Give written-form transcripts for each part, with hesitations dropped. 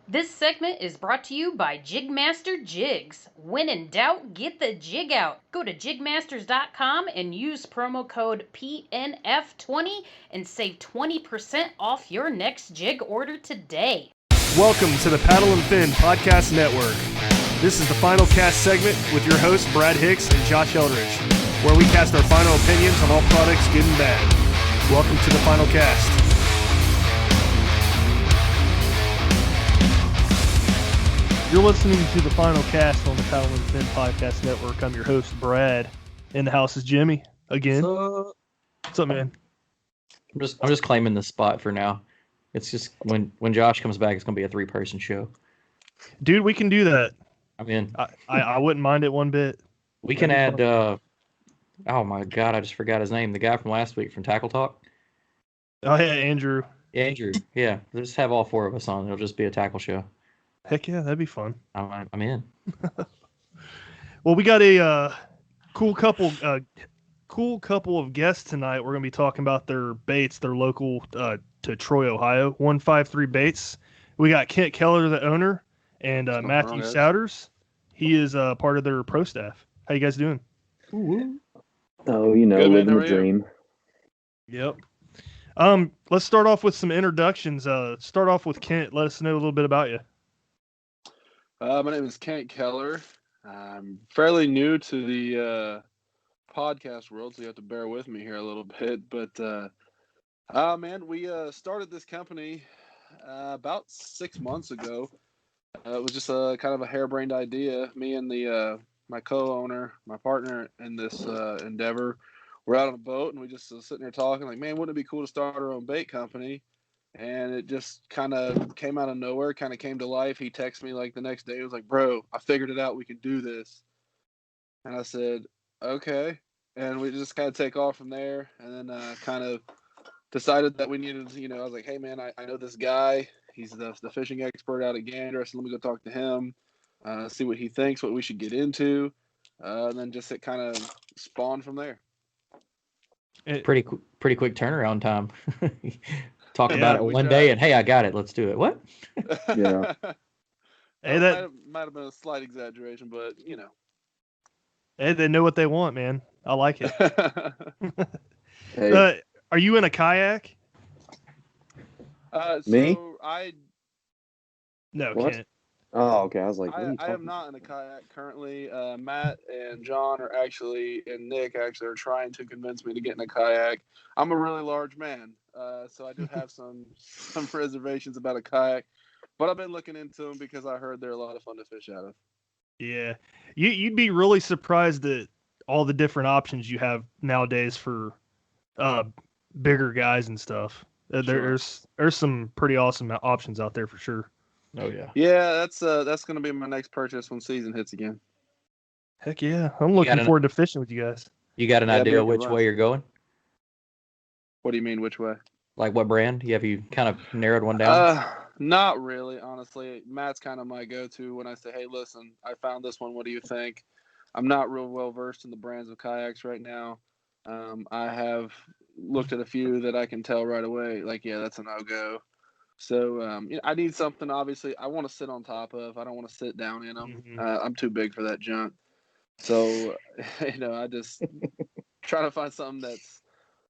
This segment is brought to you by JigMasters Jigs. When in doubt, get the jig out. Go to JigMasters.com and use promo code PNF20 and save 20% off your next jig order today. Welcome to the Paddle and Fin Podcast Network. This is the final cast segment with your hosts Brad Hicks and Josh Eldridge, where we cast our final opinions on all products, good and bad. Welcome to the final cast. You're listening to the final cast on the Paddle and Fin Podcast Network. I'm your host, Brad. In the house is Jimmy again. What's up, man? I'm just claiming the spot for now. It's just when Josh comes back, it's gonna be a 3-person show. Dude, we can do that. I'm in. I wouldn't mind it one bit. We can add. Oh my God, I just forgot his name. The guy from last week from Tackle Talk. Oh yeah, Andrew. Andrew. Yeah, we'll just have all 4 of us on. It'll just be a tackle show. Heck yeah, that'd be fun. I'm in. Well, we got a cool couple of guests tonight. We're gonna be talking about their baits. They're local to Troy, Ohio. 153 Baits. We got Kent Keller, the owner, and Matthew Souders. He is part of their pro staff. How you guys doing? Oh, you know, good, living the dream. Yep. Let's start off with some introductions. Start off with Kent. Let us know a little bit about you. My name is Kent Keller. I'm fairly new to the podcast world, so you have to bear with me here a little bit. But, man, we started this company about 6 months ago. It was just a kind of a harebrained idea. Me and my co-owner, my partner in this endeavor, we're out on a boat, and we just sitting there talking like, man, wouldn't it be cool to start our own bait company? And it just kind of came out of nowhere, kind of came to life. He texted me like the next day. He was like, bro, I figured it out. We can do this. And I said, okay. And we just kind of take off from there. And then kind of decided that we needed, I was like, hey, man, I know this guy. He's the fishing expert out at Gander. So let me go talk to him, see what he thinks, what we should get into. And then just it kind of spawned from there. Pretty quick turnaround time. Talk about it one day and, hey, I got it. Let's do it. What? Yeah. Hey, that might have been a slight exaggeration, but, Hey, they know what they want, man. I like it. Hey. Are you in a kayak? Me? No, What? Kent. Oh, okay. I was like, I am not in a kayak currently. Matt and John and Nick actually are trying to convince me to get in a kayak. I'm a really large man, so I do have some reservations about a kayak, but I've been looking into them because I heard they're a lot of fun to fish out of. Yeah, you'd be really surprised at all the different options you have nowadays for bigger guys and stuff. There's some pretty awesome options out there for sure. Oh yeah. Yeah, that's gonna be my next purchase when season hits again. Heck yeah, I'm looking forward to fishing with you guys. You got an idea which way you're going? What do you mean, which way? Like what brand? Have you kind of narrowed one down? Not really, honestly. Matt's kind of my go-to when I say, hey, listen, I found this one. What do you think? I'm not real well versed in the brands of kayaks right now. I have looked at a few that I can tell right away, like, yeah, that's a no-go. So I need something, obviously, I want to sit on top of. I don't want to sit down in them. Mm-hmm. I'm too big for that junk. So, I just try to find something that's,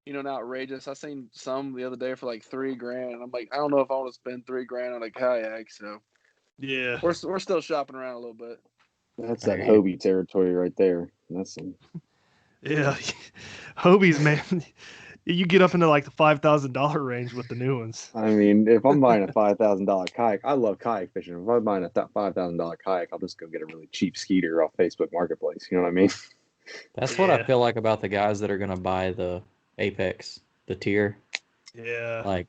not outrageous. I seen some the other day for like $3,000. I'm like, I don't know if I want to spend $3,000 on a kayak. So yeah, we're still shopping around a little bit. that's that Hobie territory right there. That's some... Yeah, Hobies, man. You get up into like the $5,000 range with the new ones. I mean, if I'm buying a $5,000 kayak, I love kayak fishing. If I'm buying a $5,000 kayak, I'll just go get a really cheap skeeter off Facebook Marketplace. You know what I mean? That's what I feel like about the guys that are going to buy the Apex, the tier. Yeah. Like,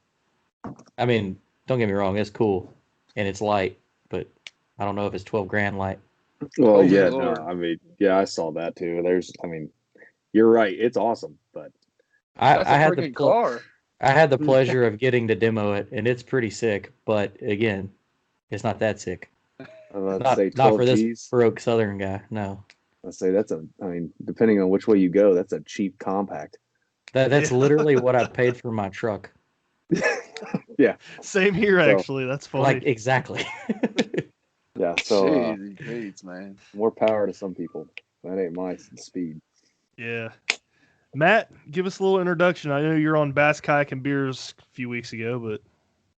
I mean, don't get me wrong, it's cool and it's light, but I don't know if it's $12,000 light. Well, yeah, Lord. no, I mean, yeah, I saw that too. You're right. It's awesome, but I had the car. I had the pleasure of getting to demo it, and it's pretty sick. But again, it's not that sick. Not for this broke Southern guy. No. I'd say depending on which way you go, that's a cheap compact. That's literally what I paid for my truck. Yeah. Same here, actually. That's funny. Like, exactly. Yeah, so Jeez, Bates, man. more power to some people. That ain't my speed. Yeah. Matt, give us a little introduction. I know you're on Bass Kayak and Beers a few weeks ago, but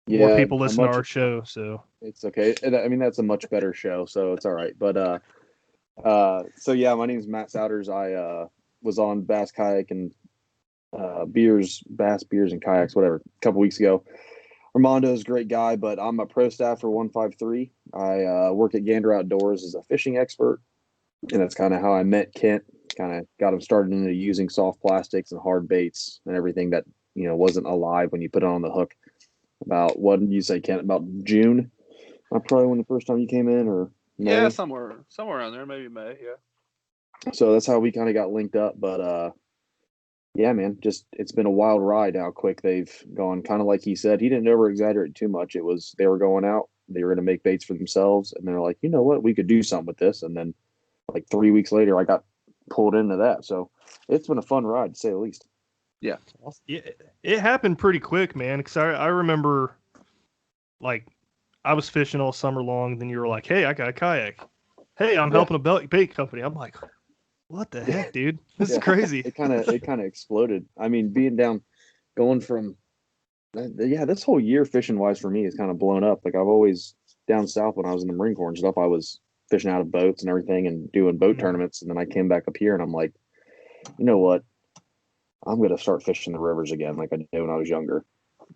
more people listen to our show, so it's okay. I mean, that's a much better show, so it's all right. But so yeah, my name is Matt Souders. I was on Bass Kayak and Bass Beers and Kayaks, whatever, a couple weeks ago. Armando's a great guy, but I'm a pro staff for 153. I work at Gander Outdoors as a fishing expert, and that's kind of how I met Kent. Kind of got him started into using soft plastics and hard baits and everything that wasn't alive when you put it on the hook. About what did you say, Kent? About June? Probably when the first time you came in, or May? Yeah, somewhere around there, maybe May. Yeah. So that's how we kind of got linked up, but yeah, man, just it's been a wild ride how quick they've gone. Kind of like he said, he didn't over exaggerate too much. It was they were going out, they were going to make baits for themselves, and they're like, you know what, we could do something with this. And then like 3 weeks later, I got pulled into that. So it's been a fun ride, to say the least. Yeah. Yeah, it happened pretty quick, man. Because I remember, like, I was fishing all summer long. Then you were like, "Hey, I got a kayak. Hey, I'm helping a bait company." I'm like, "What the heck, dude? This is crazy." It kind of exploded. I mean, going from this whole year fishing wise for me is kind of blown up. Like I've always down south when I was in the Marine Corps and stuff, I was fishing out of boats and everything and doing boat tournaments. And then I came back up here and I'm like, you know what? I'm going to start fishing the rivers again like I did when I was younger.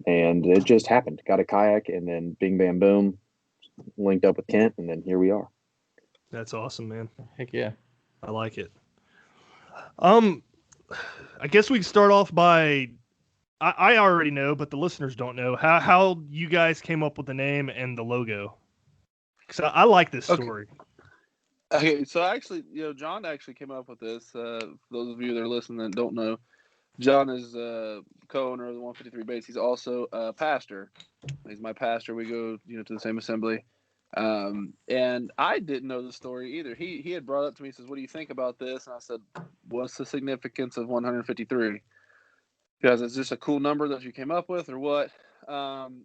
And it just happened. Got a kayak and then bing, bam, boom, linked up with Kent. And then here we are. That's awesome, man. Heck yeah. I like it. I guess we can start off by, I already know, but the listeners don't know how you guys came up with the name and the logo. Because I like this story. Okay, so actually, John actually came up with this. For those of you that are listening that don't know, John is co-owner of the 153 Baits. He's also a pastor. He's my pastor. We go, to the same assembly. And I didn't know the story either. He had brought up to me, he says, "What do you think about this?" And I said, "What's the significance of 153? Because it's just a cool number that you came up with, or what?"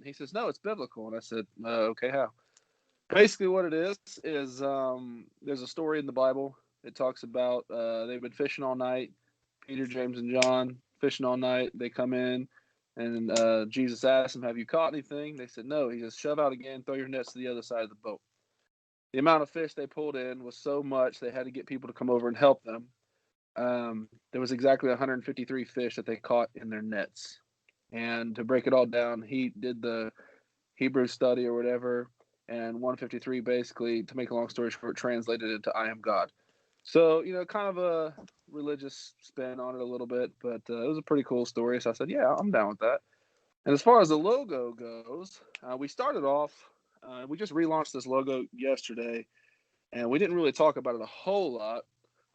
He says, "No, it's biblical." And I said, "Okay, how?" Basically, what it is there's a story in the Bible. It talks about they've been fishing all night. Peter, James, and John fishing all night. They come in, and Jesus asked them, "Have you caught anything?" They said, "No." He says, "Shove out again. Throw your nets to the other side of the boat." The amount of fish they pulled in was so much they had to get people to come over and help them. There was exactly 153 fish that they caught in their nets. And to break it all down, he did the Hebrew study or whatever. And 153 basically, to make a long story short, translated into "I am God." So, kind of a religious spin on it a little bit, but it was a pretty cool story. So I said, yeah, I'm down with that. And as far as the logo goes, we started off, we just relaunched this logo yesterday, and we didn't really talk about it a whole lot,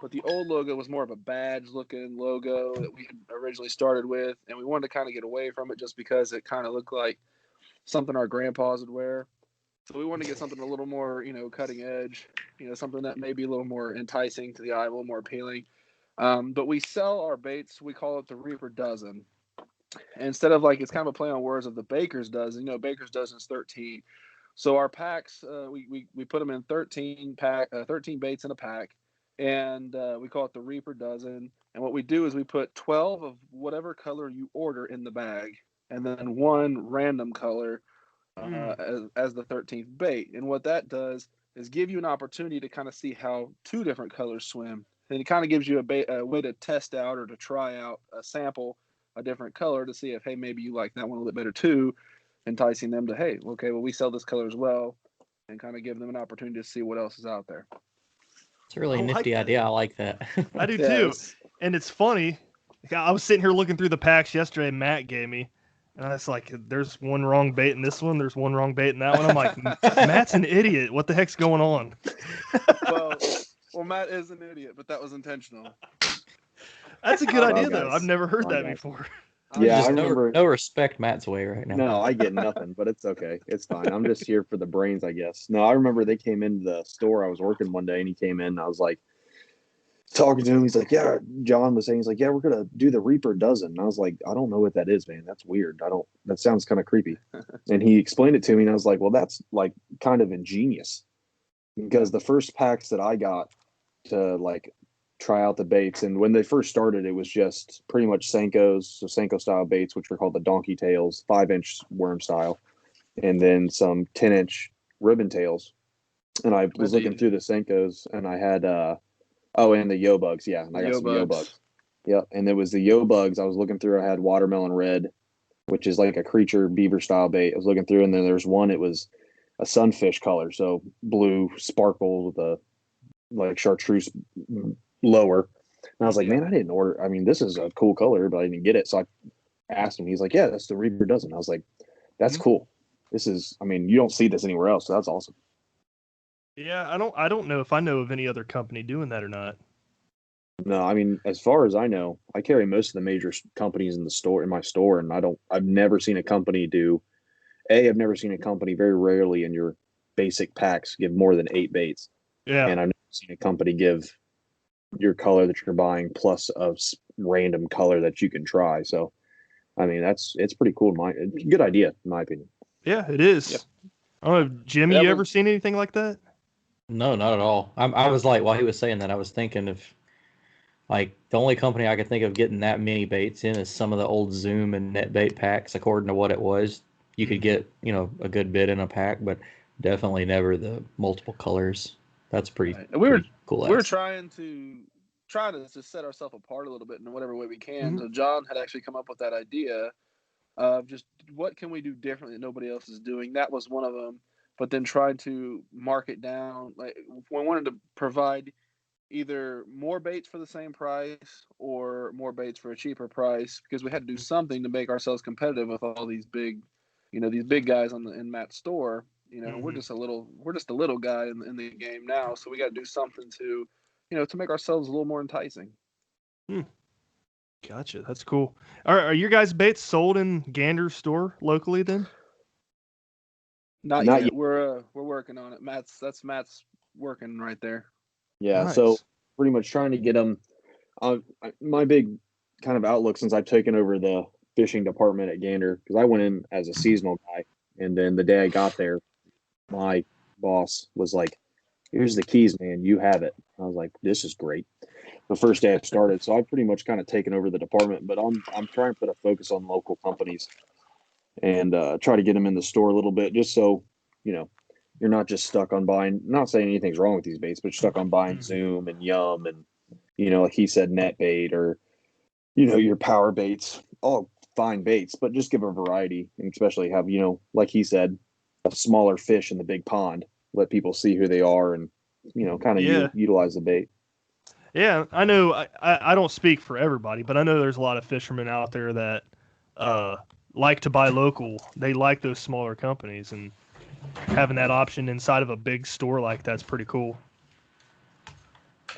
but the old logo was more of a badge-looking logo that we had originally started with, and we wanted to kind of get away from it just because it kind of looked like something our grandpas would wear. So we want to get something a little more, cutting edge, something that may be a little more enticing to the eye, a little more appealing. But we sell our baits, we call it the Reaper Dozen. And instead of it's kind of a play on words of the Baker's Dozen, Baker's Dozen is 13. So our packs, we put them in 13 baits in a pack, and we call it the Reaper Dozen. And what we do is we put 12 of whatever color you order in the bag, and then one random color as the 13th bait. And what that does is give you an opportunity to kind of see how two different colors swim. And it kind of gives you a way to test out or to try out a sample, a different color to see if, hey, maybe you like that one a little bit better too, enticing them to, hey, okay, well, we sell this color as well, and kind of give them an opportunity to see what else is out there. It's a really nifty idea. I like that. I do too. And it's funny. I was sitting here looking through the packs yesterday Matt gave me. And I was like, there's one wrong bait in this one. There's one wrong bait in that one. I'm like, Matt's an idiot. What the heck's going on? Well, Matt is an idiot, but that was intentional. That's a good idea, though. I've never heard that before. Yeah, I remember. No respect Matt's way right now. No, I get nothing, but it's okay. It's fine. I'm just here for the brains, I guess. No, I remember they came into the store. I was working one day, and he came in, and I was like, talking to him. He's like, yeah, John was saying, he's like, yeah, we're going to do the Reaper dozen. And I was like, I don't know what that is, man. That's weird. That sounds kind of creepy. And he explained it to me and I was like, well, that's like kind of ingenious because the first packs that I got to like try out the baits. And when they first started, it was just pretty much Senkos, so Senko style baits, which were called the donkey tails, 5-inch worm style, and then some 10-inch ribbon tails. And I was looking through the Senkos and I had, and the Yo Bugs. Yeah. And I got some Yo Bugs. Yep. And there was the Yo Bugs. I was looking through, I had watermelon red, which is like a creature beaver style bait. I was looking through and then there's one, it was a sunfish color. So blue sparkle with a like chartreuse lower. And I was like, man, I didn't order. I mean, this is a cool color, but I didn't get it. So I asked him. He's like, yeah, that's the Reaper dozen. I was like, that's cool. This is, I mean, you don't see this anywhere else. So that's awesome. Yeah, I don't know if I know of any other company doing that or not. No, I mean, as far as I know, I carry most of the major companies in my store, and I've never seen a company I've never seen a company very rarely in your basic packs give more than 8 baits. Yeah. And I've never seen a company give your color that you're buying plus a random color that you can try. So, I mean, it's pretty cool. Good idea, in my opinion. Yeah, it is. Yep. I don't know, Jimmy, you ever seen anything like that? No, not at all. I was like, while he was saying that, I was thinking of, like, the only company I could think of getting that many baits in is some of the old Zoom and net bait packs, according to what it was. You could get, a good bit in a pack, but definitely never the multiple colors. That's pretty, pretty cool. We were trying to set ourselves apart a little bit in whatever way we can. So John had actually come up with that idea of just what can we do differently that nobody else is doing. That was one of them. But then tried to mark it down. Like we wanted to provide either more baits for the same price or more baits for a cheaper price because we had to do something to make ourselves competitive with all these big, these big guys in Matt's store. We're just a little guy in the game now, so we got to do something to, to make ourselves a little more enticing. Gotcha. That's cool. Are your guys' baits sold in Gander's store locally then? Not yet. We're working on it. That's Matt's working right there. Yeah. Nice. So pretty much trying to get them. My big kind of outlook since I've taken over the fishing department at Gander, because I went in as a seasonal guy, and then the day I got there, my boss was like, "Here's the keys, man. You have it." I was like, "This is great." The first day I started, so I've pretty much kind of taken over the department, but I'm trying to put a focus on local companies. And try to get them in the store a little bit, just so you're not just stuck on buying. Not saying anything's wrong with these baits, but stuck on buying Zoom and Yum and like he said, net bait or your power baits. All fine baits, but just give a variety, and especially have like he said, a smaller fish in the big pond. Let people see who they are and kind of utilize the bait. Yeah, I know. I don't speak for everybody, but I know there's a lot of fishermen out there that like to buy local. They like those smaller companies, and having that option inside of a big store like that's pretty cool.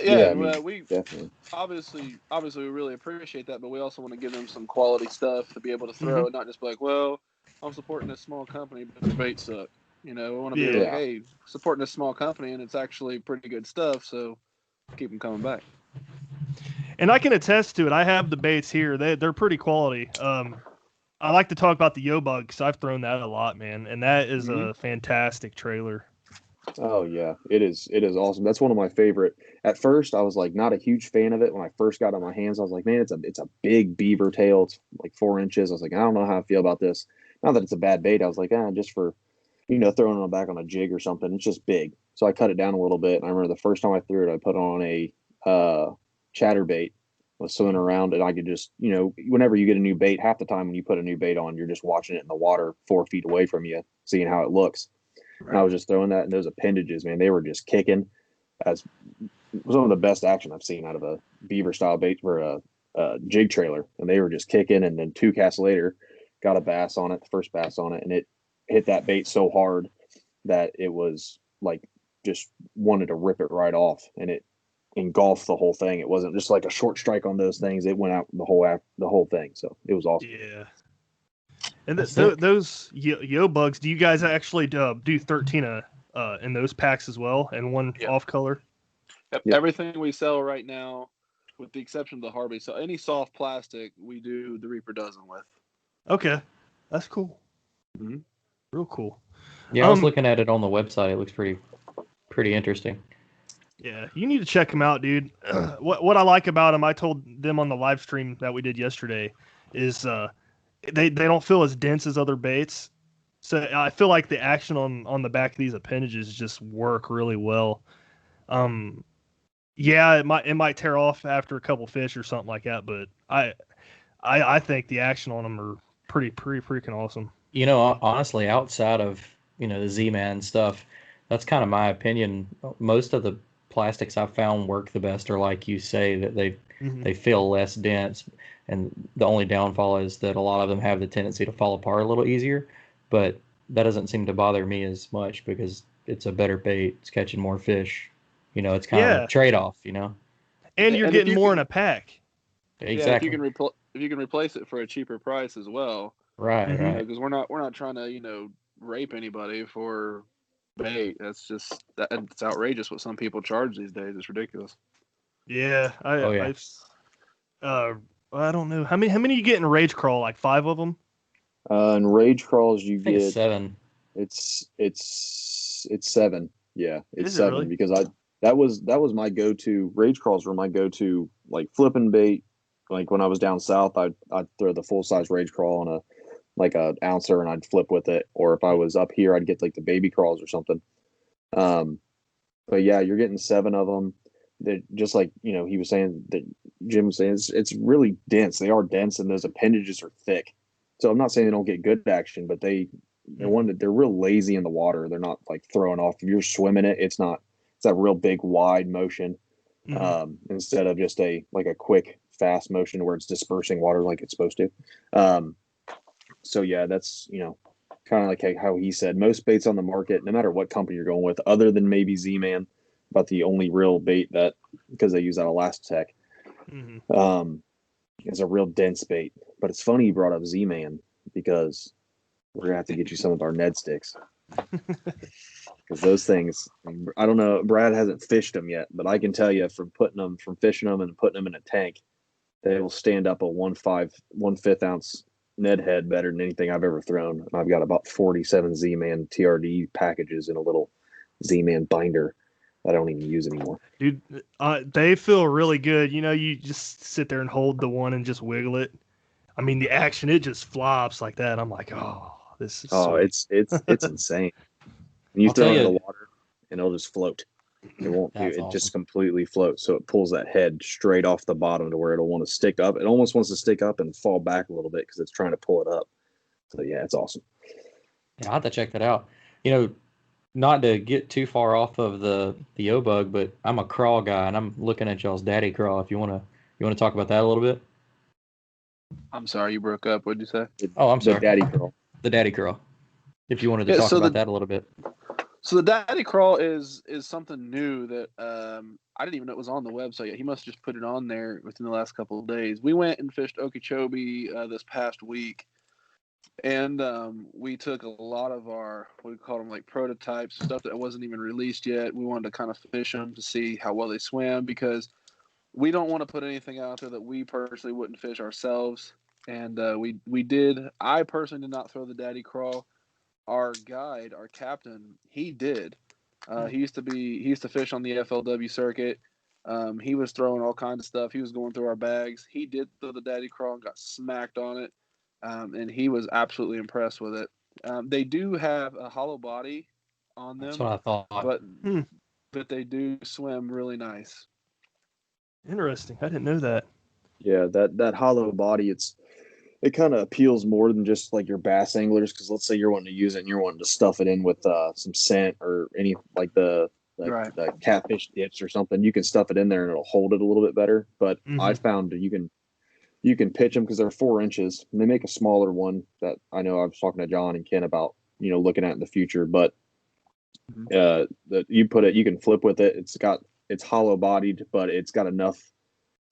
Yeah, we definitely obviously we really appreciate that, but we also want to give them some quality stuff to be able to throw and not just be like, well, I'm supporting this small company, but the bait suck. We want to be like, hey, supporting this small company, and it's actually pretty good stuff, so keep them coming back. And I can attest to it. I have the baits here. They're pretty quality. I like to talk about the Yo Bug because I've thrown that a lot, man, and that is a fantastic trailer. Oh yeah, it is. It is awesome. That's one of my favorite. At first, I was like not a huge fan of it. When I first got it in my hands, I was like, man, it's a big beaver tail. It's like 4 inches. I was like, I don't know how I feel about this. Not that it's a bad bait. I was like, just for throwing it back on a jig or something. It's just big. So I cut it down a little bit. And I remember the first time I threw it, I put on a chatterbait. Was swimming around, and I could just, whenever you get a new bait, half the time when you put a new bait on, you're just watching it in the water 4 feet away from you, seeing how it looks. Right. And I was just throwing that, and those appendages, man, they were just kicking. As some of the best action I've seen out of a beaver style bait for a jig trailer, and they were just kicking. And then 2 casts later, got a bass on it, the first bass on it, and it hit that bait so hard that it was like just wanted to rip it right off, and it engulfed the whole thing. It wasn't just like a short strike on those things. It went out the whole thing. So it was awesome. Yeah. And those Yo Bugs, do you guys actually do 13 in those packs as well, and one off color? Yep. Everything we sell right now, with the exception of the hard bait, so any soft plastic, we do the Reaper dozen with. Okay, that's cool. Mm-hmm. Real cool. Yeah, I was looking at it on the website. It looks pretty interesting. Yeah, you need to check them out, dude. What I like about them, I told them on the live stream that we did yesterday, is they don't feel as dense as other baits. So I feel like the action on the back of these appendages just work really well. Yeah, it might tear off after a couple fish or something like that, but I think the action on them are pretty freaking awesome. You know, honestly, outside of, the Z-Man stuff, that's kind of my opinion. Most of the plastics I've found work the best are like you say, that they feel less dense, and the only downfall is that a lot of them have the tendency to fall apart a little easier, but that doesn't seem to bother me as much because it's a better bait, it's catching more fish. It's kind of a trade-off, And you're getting more in a pack. Exactly. Yeah, if you can replace it for a cheaper price as well. Right, right. Because we're not trying to rape anybody for bait. That's it's outrageous what some people charge these days. It's ridiculous. Yeah, I don't know how many you get in Rage Crawl, like 5 of them. In Rage Crawls you I think get it's 7. It's 7. Yeah, it's 7 really? because that was my go-to. Rage Crawls were my go-to, like flipping bait. Like when I was down south, I'd throw the full-size Rage Crawl on a ouncer and I'd flip with it. Or if I was up here, I'd get like the baby crawls or something. But yeah, you're getting 7 of them. That just like he was saying, that Jim was saying, it's really dense. They are dense, and those appendages are thick. So I'm not saying they don't get good action, but they're real lazy in the water. They're not like throwing off. If you're swimming it's that real big wide motion, instead of just a quick fast motion where it's dispersing water like it's supposed to. So yeah, that's kind of like how he said, most baits on the market, no matter what company you're going with, other than maybe Z-Man, about the only real bait that, because they use that Elastic, is a real dense bait. But it's funny you brought up Z-Man, because we're gonna have to get you some of our Ned sticks, because those things, I don't know, Brad hasn't fished them yet, but I can tell you from fishing them and putting them in a tank, they will stand up a 1/5 ounce Ned head better than anything I've ever thrown. And I've got about 47 Z-Man TRD packages in a little Z-Man binder that I don't even use anymore. Dude, they feel really good. You just sit there and hold the one and just wiggle it. I mean, the action, it just flops like that. I'm like, oh, this is sweet. It's insane. And you throw it in the water and it'll just float. It won't do it. Awesome. Just completely floats. So it pulls that head straight off the bottom to where it'll want to stick up. It almost wants to stick up and fall back a little bit because it's trying to pull it up. So yeah, it's awesome. Yeah, I'll have to check that out. Not to get too far off of the O-Bug, but I'm a Craw guy, and I'm looking at y'all's Daddy Craw. If you want to talk about that a little bit. I'm sorry, you broke up. What'd you say? I'm sorry. The Daddy Craw. The Daddy Craw. If you wanted to talk about that a little bit. So the Daddy Craw is something new that I didn't even know it was on the website yet. He must have just put it on there within the last couple of days. We went and fished Okeechobee this past week, and we took a lot of our, what we call them, like prototypes, stuff that wasn't even released yet. We wanted to kind of fish them to see how well they swim, because we don't want to put anything out there that we personally wouldn't fish ourselves. And we did. I personally did not throw the Daddy Craw. Our guide, our captain, he did. He used to fish on the FLW circuit. He was throwing all kinds of stuff. He was going through our bags. He did throw the Daddy Craw and got smacked on it. And he was absolutely impressed with it. They do have a hollow body on them. That's what I thought. But they do swim really nice. Interesting. I didn't know that. Yeah, that hollow body, it kind of appeals more than just like your bass anglers, because let's say you're wanting to use it and you're wanting to stuff it in with some scent or any like the catfish dips or something. You can stuff it in there and it'll hold it a little bit better. But I found you can pitch them because they're 4 inches, and they make a smaller one that I know I was talking to John and Ken about, looking at in the future. But you can flip with it. It's hollow bodied, but it's got enough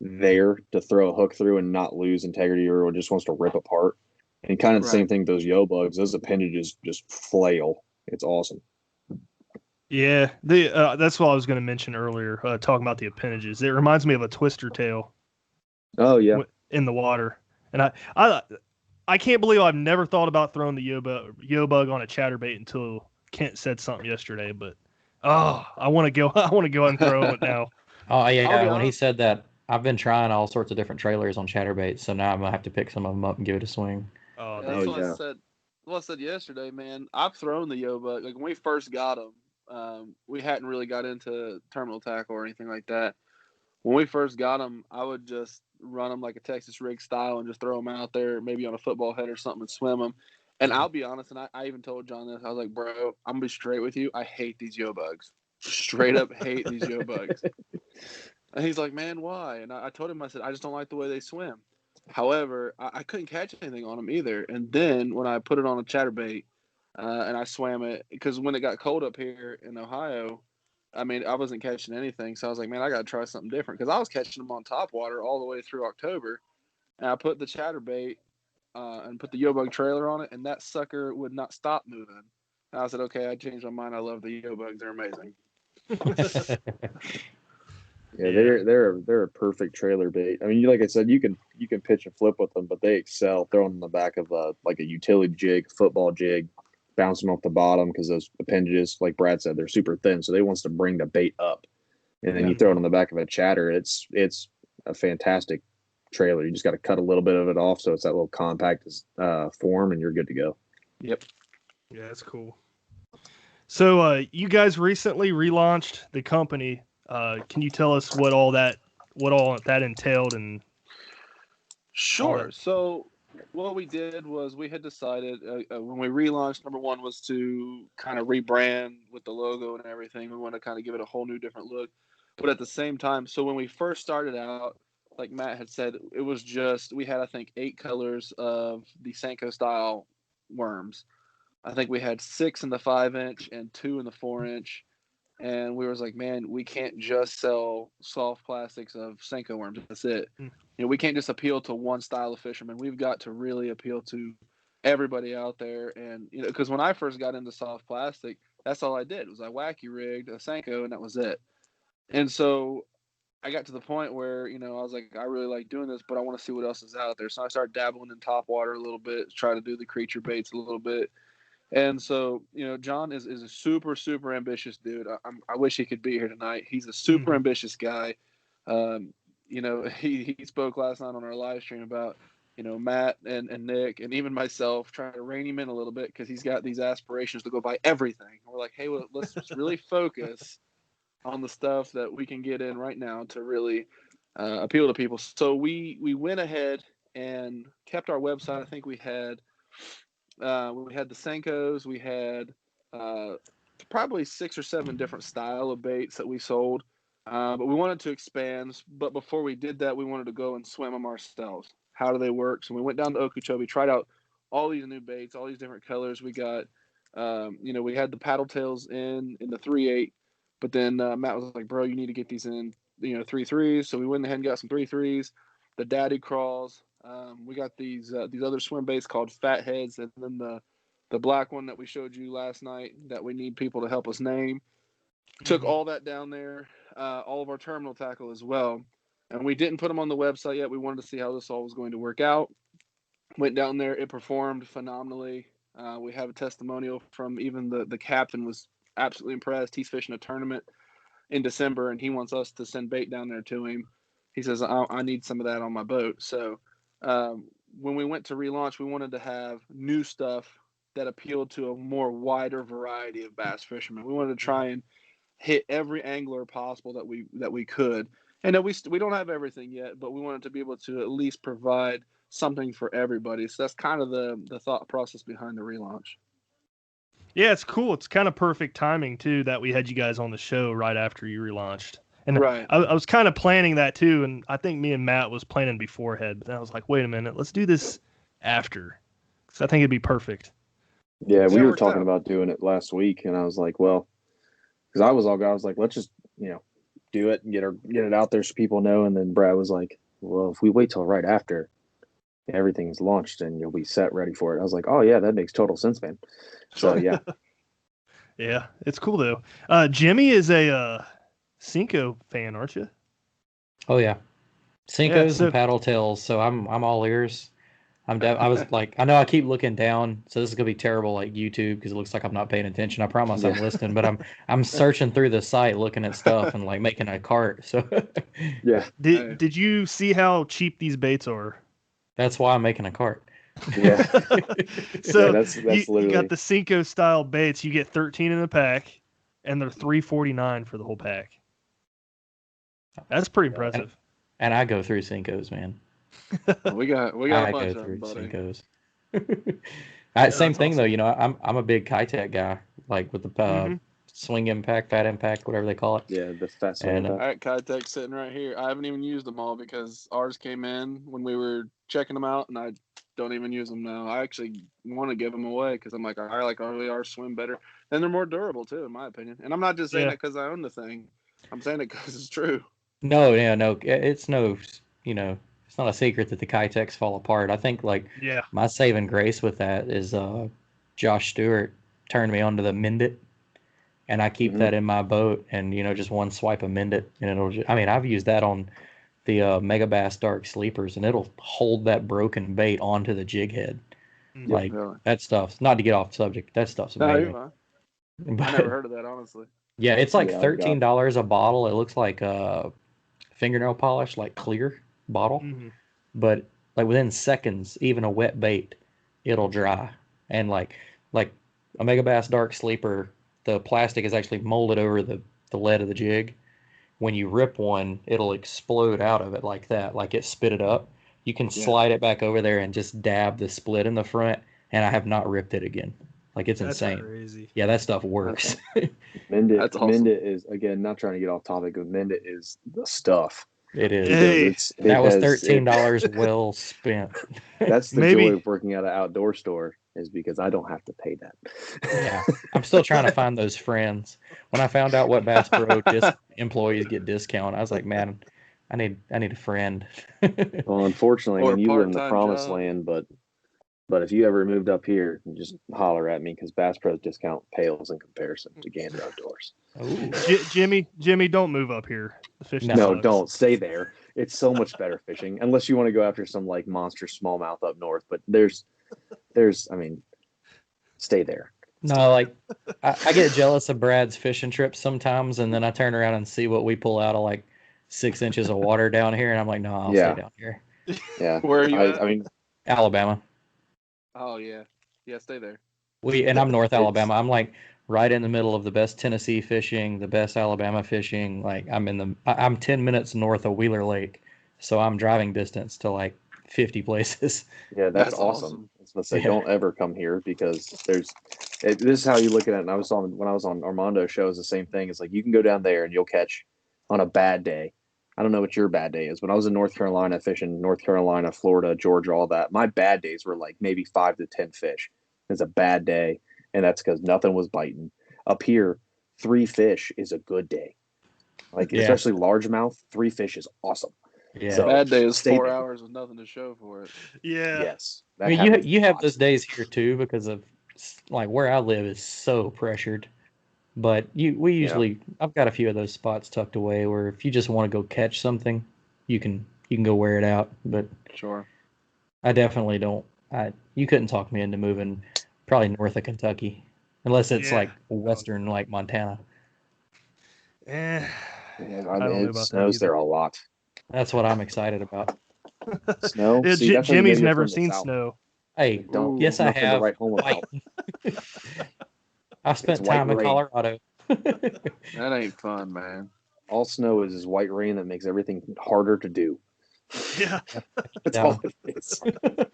there to throw a hook through and not lose integrity, or it just wants to rip apart. And kind of the same thing with those yo bugs. Those appendages just flail. It's awesome. Yeah, that's what I was going to mention earlier, talking about the appendages. It reminds me of a twister tail Oh yeah. in the water. And I can't believe I've never thought about throwing the yo bug on a chatterbait until Kent said something yesterday. But I want to go. I want to go and throw it now. Oh I'll yeah, be when he honest. said that, I've been trying all sorts of different trailers on chatterbaits, so now I'm gonna have to pick some of them up and give it a swing. Oh, Yeah, Oh that's dude. what I yeah. said. What I said yesterday, man. I've thrown the yo bug. Like when we first got them, we hadn't really got into terminal tackle or anything like that. When we first got them, I would just run them like a Texas rig style and just throw them out there, maybe on a football head or something, and swim them. And I'll be honest, and I even told John this. I was like, bro, I'm gonna be straight with you. I hate these yo bugs. Straight up hate these yo bugs. And he's like, man, why? And I told him, I said, I just don't like the way they swim. However, I couldn't catch anything on them either. And then when I put it on a chatterbait and I swam it, because when it got cold up here in Ohio, I mean, I wasn't catching anything. So I was like, man, I got to try something different. Because I was catching them on top water all the way through October. And I put the chatterbait and put the yo bug trailer on it, and that sucker would not stop moving. And I said, okay, I changed my mind. I love the yo bugs. They're amazing. Yeah, Yeah. they're a perfect trailer bait. I mean, like I said, you can pitch and flip with them, but they excel throwing them in the back of like a utility jig, football jig, bounce them off the bottom because those appendages, like Brad said, they're super thin, so they wants to bring the bait up. And then Yeah. you throw it on the back of a chatter. It's a fantastic trailer. You just got to cut a little bit of it off so it's that little compact form, and you're good to go. Yep. Yeah, that's cool. So, you guys recently relaunched the company. Can you tell us what all that entailed and all Sure. that? So what we did was we had decided when we relaunched, number one was to kind of rebrand with the logo and everything. We want to kind of give it a whole new different look. But at the same time, so when we first started out, like Matt had said, it was just, we had, I think, 8 colors of the Senko style worms. I think we had 6 in the 5-inch and 2 in the 4-inch. And we was like, man, we can't just sell soft plastics of Senko worms. That's it. Mm. You know, we can't just appeal to one style of fisherman. We've got to really appeal to everybody out there. And you know, because when I first got into soft plastic, that's all I did was I wacky rigged a Senko, and that was it. And so I got to the point where I was like, I really like doing this, but I want to see what else is out there. So I started dabbling in top water a little bit, try to do the creature baits a little bit. And so, John is a super, super ambitious dude. I wish he could be here tonight. He's a super Mhm. ambitious guy. He spoke last night on our live stream about, Matt and Nick and even myself trying to rein him in a little bit because he's got these aspirations to go buy everything. And we're like, hey, well, let's just really focus on the stuff that we can get in right now to really appeal to people. So we went ahead and kept our website. I think we had the Senkos. We had probably 6 or 7 different style of baits that we sold. But we wanted to expand. But before we did that, we wanted to go and swim them ourselves. How do they work? So we went down to Okeechobee, tried out all these new baits, all these different colors. We got, we had the paddle tails in the 3/8. But then Matt was like, bro, you need to get these in, 3/3s. So we went ahead and got some 3/3s, the daddy craws. We got these other swim baits called fatheads, and then the black one that we showed you last night that we need people to help us name. Took Mhm. all that down there, all of our terminal tackle as well, and we didn't put them on the website yet. We wanted to see how this all was going to work out. Went down there, it performed phenomenally. We have a testimonial from even the captain was absolutely impressed. He's fishing a tournament in December, and he wants us to send bait down there to him. He says, I need some of that on my boat. So when we went to relaunch, we wanted to have new stuff that appealed to a more wider variety of bass fishermen. We wanted to try and hit every angler possible that we could. And we don't have everything yet, but we wanted to be able to at least provide something for everybody. So that's kind of the thought process behind the relaunch. Yeah, it's cool. It's kind of perfect timing too that we had you guys on the show right after you relaunched. And Right. I was kind of planning that too, and I think me and Matt was planning beforehand. But I was like, wait a minute, let's do this after, because I think it'd be perfect. Yeah, Yeah, we it were worked talking out. about doing it last week, and I was like, well, because I was like, let's just do it and get it out there so people know. And then Brad was like, well, if we wait till right after everything's launched and you'll be set ready for it. I was like, oh yeah, that makes total sense, man. So yeah, Yeah, it's cool though. Jimmy is a Cinco fan, aren't you? Oh yeah, Yeah, Cincos and paddle tails. So I'm all ears. I was like, I know I keep looking down, so this is gonna be terrible, like YouTube, because it looks like I'm not paying attention. I promise I'm Yeah. listening, but I'm searching through the site, looking at stuff, and like making a cart. So Yeah. Did you see how cheap these baits are? that's why I'm making a cart. Yeah. So Yeah, that's you literally. got the Cinco style baits. You get 13 in a pack, and they're $3.49 for the whole pack. That's pretty impressive. And I go through Cincos, man. We got I a bunch go of them, through buddy. Cincos. Same that's thing though, awesome. you know. I'm a big Kitech guy, like with the Mhm. swing impact, fat impact, whatever they call it. Yeah, the fat swing And impact. I got Kitech sitting right here. I haven't even used them all because ours came in when we were checking them out, and I don't even use them now. I actually want to give them away because I'm like, I like ours swim better, and they're more durable too, in my opinion. And I'm not just saying Yeah. it because I own the thing. I'm saying it because it's true. no, yeah, no, it's no, you know, it's not a secret that the Kitechs fall apart. I think like Yeah. my saving grace with that is Josh Stewart turned me onto the Mend It, and I keep Mhm. that in my boat, and you know, just one swipe of Mend It, and it'll. I mean, I've used that on the Mega Bass Dark Sleepers, and it'll hold that broken bait onto the jig head. Mhm. Like Really? that stuff's not to get off subject. That stuff's No, you're amazing. fine. I But never heard of that, honestly. yeah, it's like Yeah, I've got. $13 a bottle. It looks like fingernail polish, like clear bottle. Mhm. But like within seconds, even a wet bait, it'll dry. And like a Mega Bass Dark Sleeper, the plastic is actually molded over the lead of the jig. When you rip one, it'll explode out of it like that, like it spit it up. You can Yeah. slide it back over there and just dab the split in the front, and I have not ripped it again. Like it's That's insane. crazy. Yeah, that stuff works. That's awesome. Mend It is, again, not trying to get off topic, but Mend It is the stuff. It is. Because Hey, it That was has $13 well spent. that's the Maybe- joy of working at an outdoor store, is because I don't have to pay that. Yeah, I'm still trying to find those friends. When I found out what Bass Pro employees get discount, I was like, man, I need a friend. Well, unfortunately, I Or mean, you live in the part-time promised job. land, but if you ever moved up here, just holler at me, because Bass Pro's discount pales in comparison to Gander Outdoors. Ooh. Jimmy, don't move up here. The fishing No, sucks. don't stay there. It's so much better fishing, unless you want to go after some like monster smallmouth up north. But there's, I mean, stay there. No, like I get jealous of Brad's fishing trips sometimes, and then I turn around and see what we pull out of like 6 inches of water down here, and I'm like, no, I'll Yeah. stay down here. Yeah. Where are you at? I mean, Alabama. Oh yeah, stay there. I'm North It's- Alabama. I'm like right in the middle of the best Tennessee fishing, the best Alabama fishing. Like I'm 10 minutes north of Wheeler Lake, so I'm driving distance to like 50 places. yeah, that's That's awesome. awesome. I was gonna say, Yeah. don't ever come here, because this is how you look at it. And when I was on Armando's show, it's the same thing. It's like you can go down there and you'll catch on a bad day. I don't know what your bad day is. When I was in North Carolina fishing, North Carolina, Florida, Georgia, all that, my bad days were like maybe 5 to 10 fish. It's a bad day, and that's because nothing was biting. Up here, 3 fish is a good day. Like, Yeah. especially largemouth, 3 fish is awesome. Yeah. So, Bad day is stay 4 there. hours with nothing to show for it. Yeah. Yes. I mean, you have lots. those days here too, because of like where I live is so pressured. But I've got a few of those spots tucked away where if you just want to go catch something, you can go wear it out. But Sure. I definitely don't. You couldn't talk me into moving probably north of Kentucky, unless it's Yeah. like western, like Montana. Eh, Yeah, I don't know it about that snows either. there a lot. That's what I'm excited about. Snow? Yeah, See, that's how you know Jimmy's you're never from the seen South. snow. Hey, Don't. yes, I nothing to have. write home about. I spent white time in rain. Colorado. That ain't fun, man. All snow is white rain that makes everything harder to do. Yeah. That's Yeah. all it is.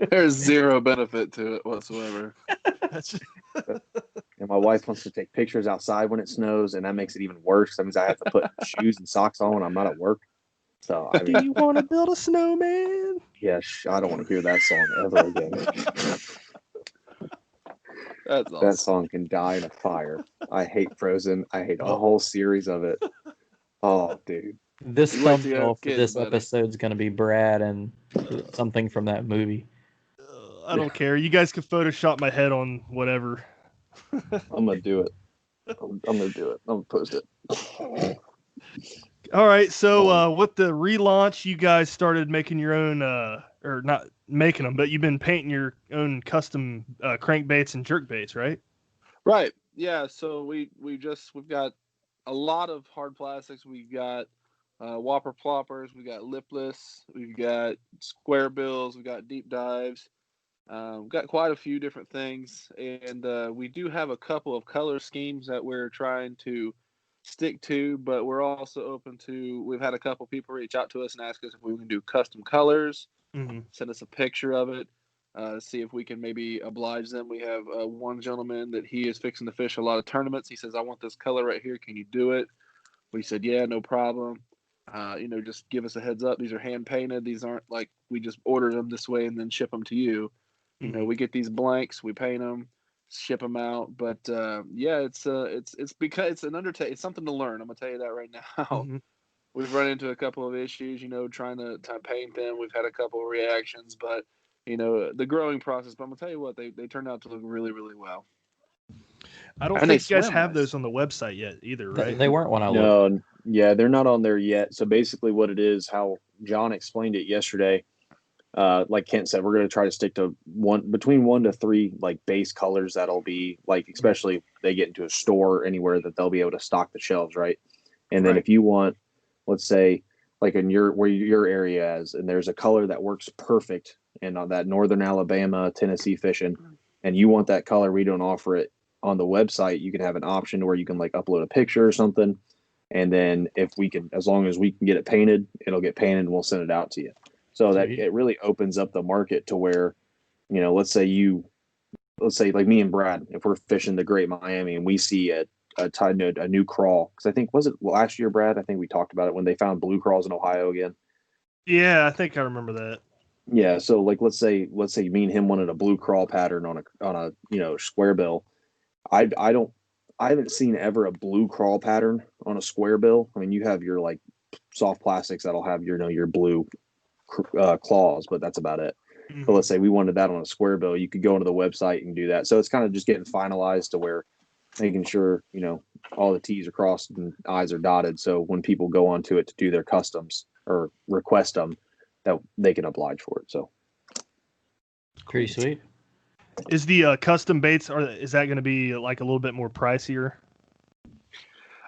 There's zero benefit to it whatsoever. That's And my wife wants to take pictures outside when it snows, and that makes it even worse. That means I have to put shoes and socks on when I'm not at work. So I Do mean, you want to build a snowman? yeah, I don't want to hear that song ever again. That's awesome. That song can die in a fire. I hate Frozen. I hate a whole series of it. Oh, dude. This You wait till you thumbnail have for kids, this buddy. episode is going to be Brad and something from that movie. I don't care. You guys can Photoshop my head on whatever. I'm gonna do it. I'm gonna do it. I'm gonna post it. All right, so with the relaunch, you guys started making your own, or not making them, but you've been painting your own custom crankbaits and jerkbaits, right? Right. Yeah. So we've got a lot of hard plastics. We've got whopper ploppers. We got lipless. We've got square bills. We've got deep dives. We've got quite a few different things, and we do have a couple of color schemes that we're trying to stick to. But we're also open to. We've had a couple people reach out to us and ask us if we can do custom colors. Mm-hmm. Send us a picture of it. See if we can maybe oblige them. We have one gentleman that he is fixing to fish a lot of tournaments. He says, "I want this color right here. Can you do it?" We said, "Yeah, no problem. Just give us a heads up. These are hand painted. These aren't like we just order them this way and then ship them to you. We get these blanks, we paint them, ship them out. But it's because it's an undertaking. It's something to learn. I'm gonna tell you that right now." Mm-hmm. We've run into a couple of issues, trying to paint them. We've had a couple of reactions, but the growing process. But I'm gonna tell you what, they turned out to look really, really well. I don't And they think you guys swim have nice. those on the website yet either, right? They weren't when I looked. No, yeah, they're not on there yet. So basically, what it is, how John explained it yesterday, like Kent said, we're going to try to stick to between 1 to 3 like base colors that'll be like, especially if they get into a store or anywhere that they'll be able to stock the shelves, right? And then Right. if you want, let's say, like in where your area is, and there's a color that works perfect in on that northern Alabama, Tennessee fishing, and you want that color, we don't offer it on the website. You can have an option where you can like upload a picture or something, and then if we can, as long as we can get it painted, it'll get painted and we'll send it out to you. So that Sweet. it really opens up the market to where, let's say like me and Brad, if we're fishing the Great Miami and we see a new crawl, because I think, was it last year, Brad? I think we talked about it when they found blue crawls in Ohio again. Yeah, I think I remember that. Yeah, so like let's say me and him wanted a blue crawl pattern on a square bill. I haven't seen ever a blue crawl pattern on a square bill. I mean, you have your like soft plastics that'll have your blue claws, but that's about it. Mm-hmm. But let's say we wanted that on a square bill, you could go into the website and do that. So it's kind of just getting finalized to where making sure all the T's are crossed and I's are dotted. So when people go onto it to do their customs or request them, that they can oblige for it. So Pretty sweet. Is the custom baits, is that going to be like a little bit more pricier?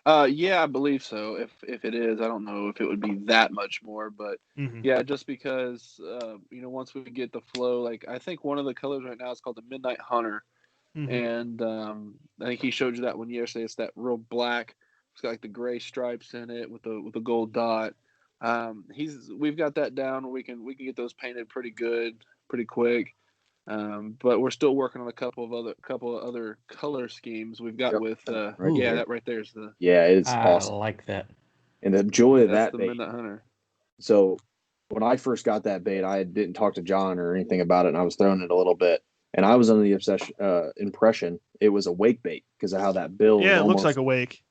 Yeah, I believe so. If it is, I don't know if it would be that much more, but yeah, just because once we get the flow, like I think one of the colors right now is called the Midnight Hunter, and I think he showed you that one yesterday. It's that real black. It's got like the gray stripes in it with the gold dot. We've got that down. We can get those painted pretty good, pretty quick. But we're still working on a couple of other color schemes we've got with right yeah, there. that right there is the it's I awesome. like that. And the joy of that's that the bait. Midnight Hunter. So when I first got that bait, I didn't talk to John or anything about it, and I was throwing it a little bit, and I was under the impression it was a wake bait because of how that bill. Yeah, is it looks like a wake.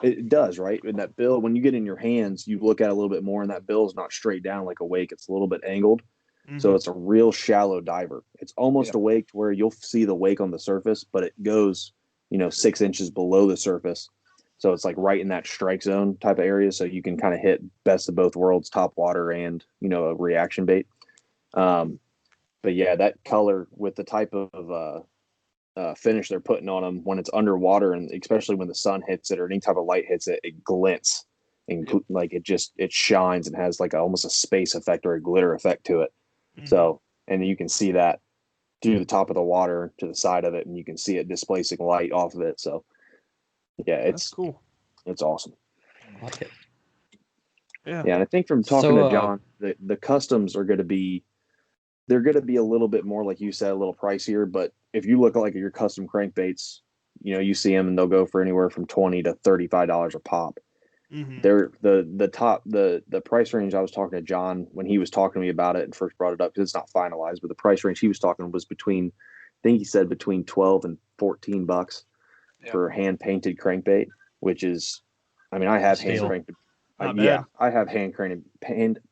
It does, right? And that bill, when you get in your hands, you look at it a little bit more, and that bill is not straight down like a wake; it's a little bit angled. So it's a real shallow diver. It's almost a wake to where you'll see the wake on the surface, but it goes, 6 inches below the surface. So it's like right in that strike zone type of area. So you can kind of hit best of both worlds, top water and, a reaction bait. But yeah, that color with the type of finish they're putting on them when it's underwater, and especially when the sun hits it or any type of light hits it, it glints and like it shines and has like almost a space effect or a glitter effect to it. So, and you can see that through the top of the water to the side of it, and you can see it displacing light off of it. So, yeah, That's cool. It's awesome. I like it. Yeah. Yeah, and I think from talking to John, the customs are going to be, they're going to be a little bit more, like you said, a little pricier. But if you look at like your custom crankbaits, you see them and they'll go for anywhere from $20 to $35 a pop. They're the price range. I was talking to John when he was talking to me about it and first brought it up, because it's not finalized, but the price range he was talking was between, I think he said between $12 and $14 for hand painted crankbait, which is, I mean, I have hand painted. I have hand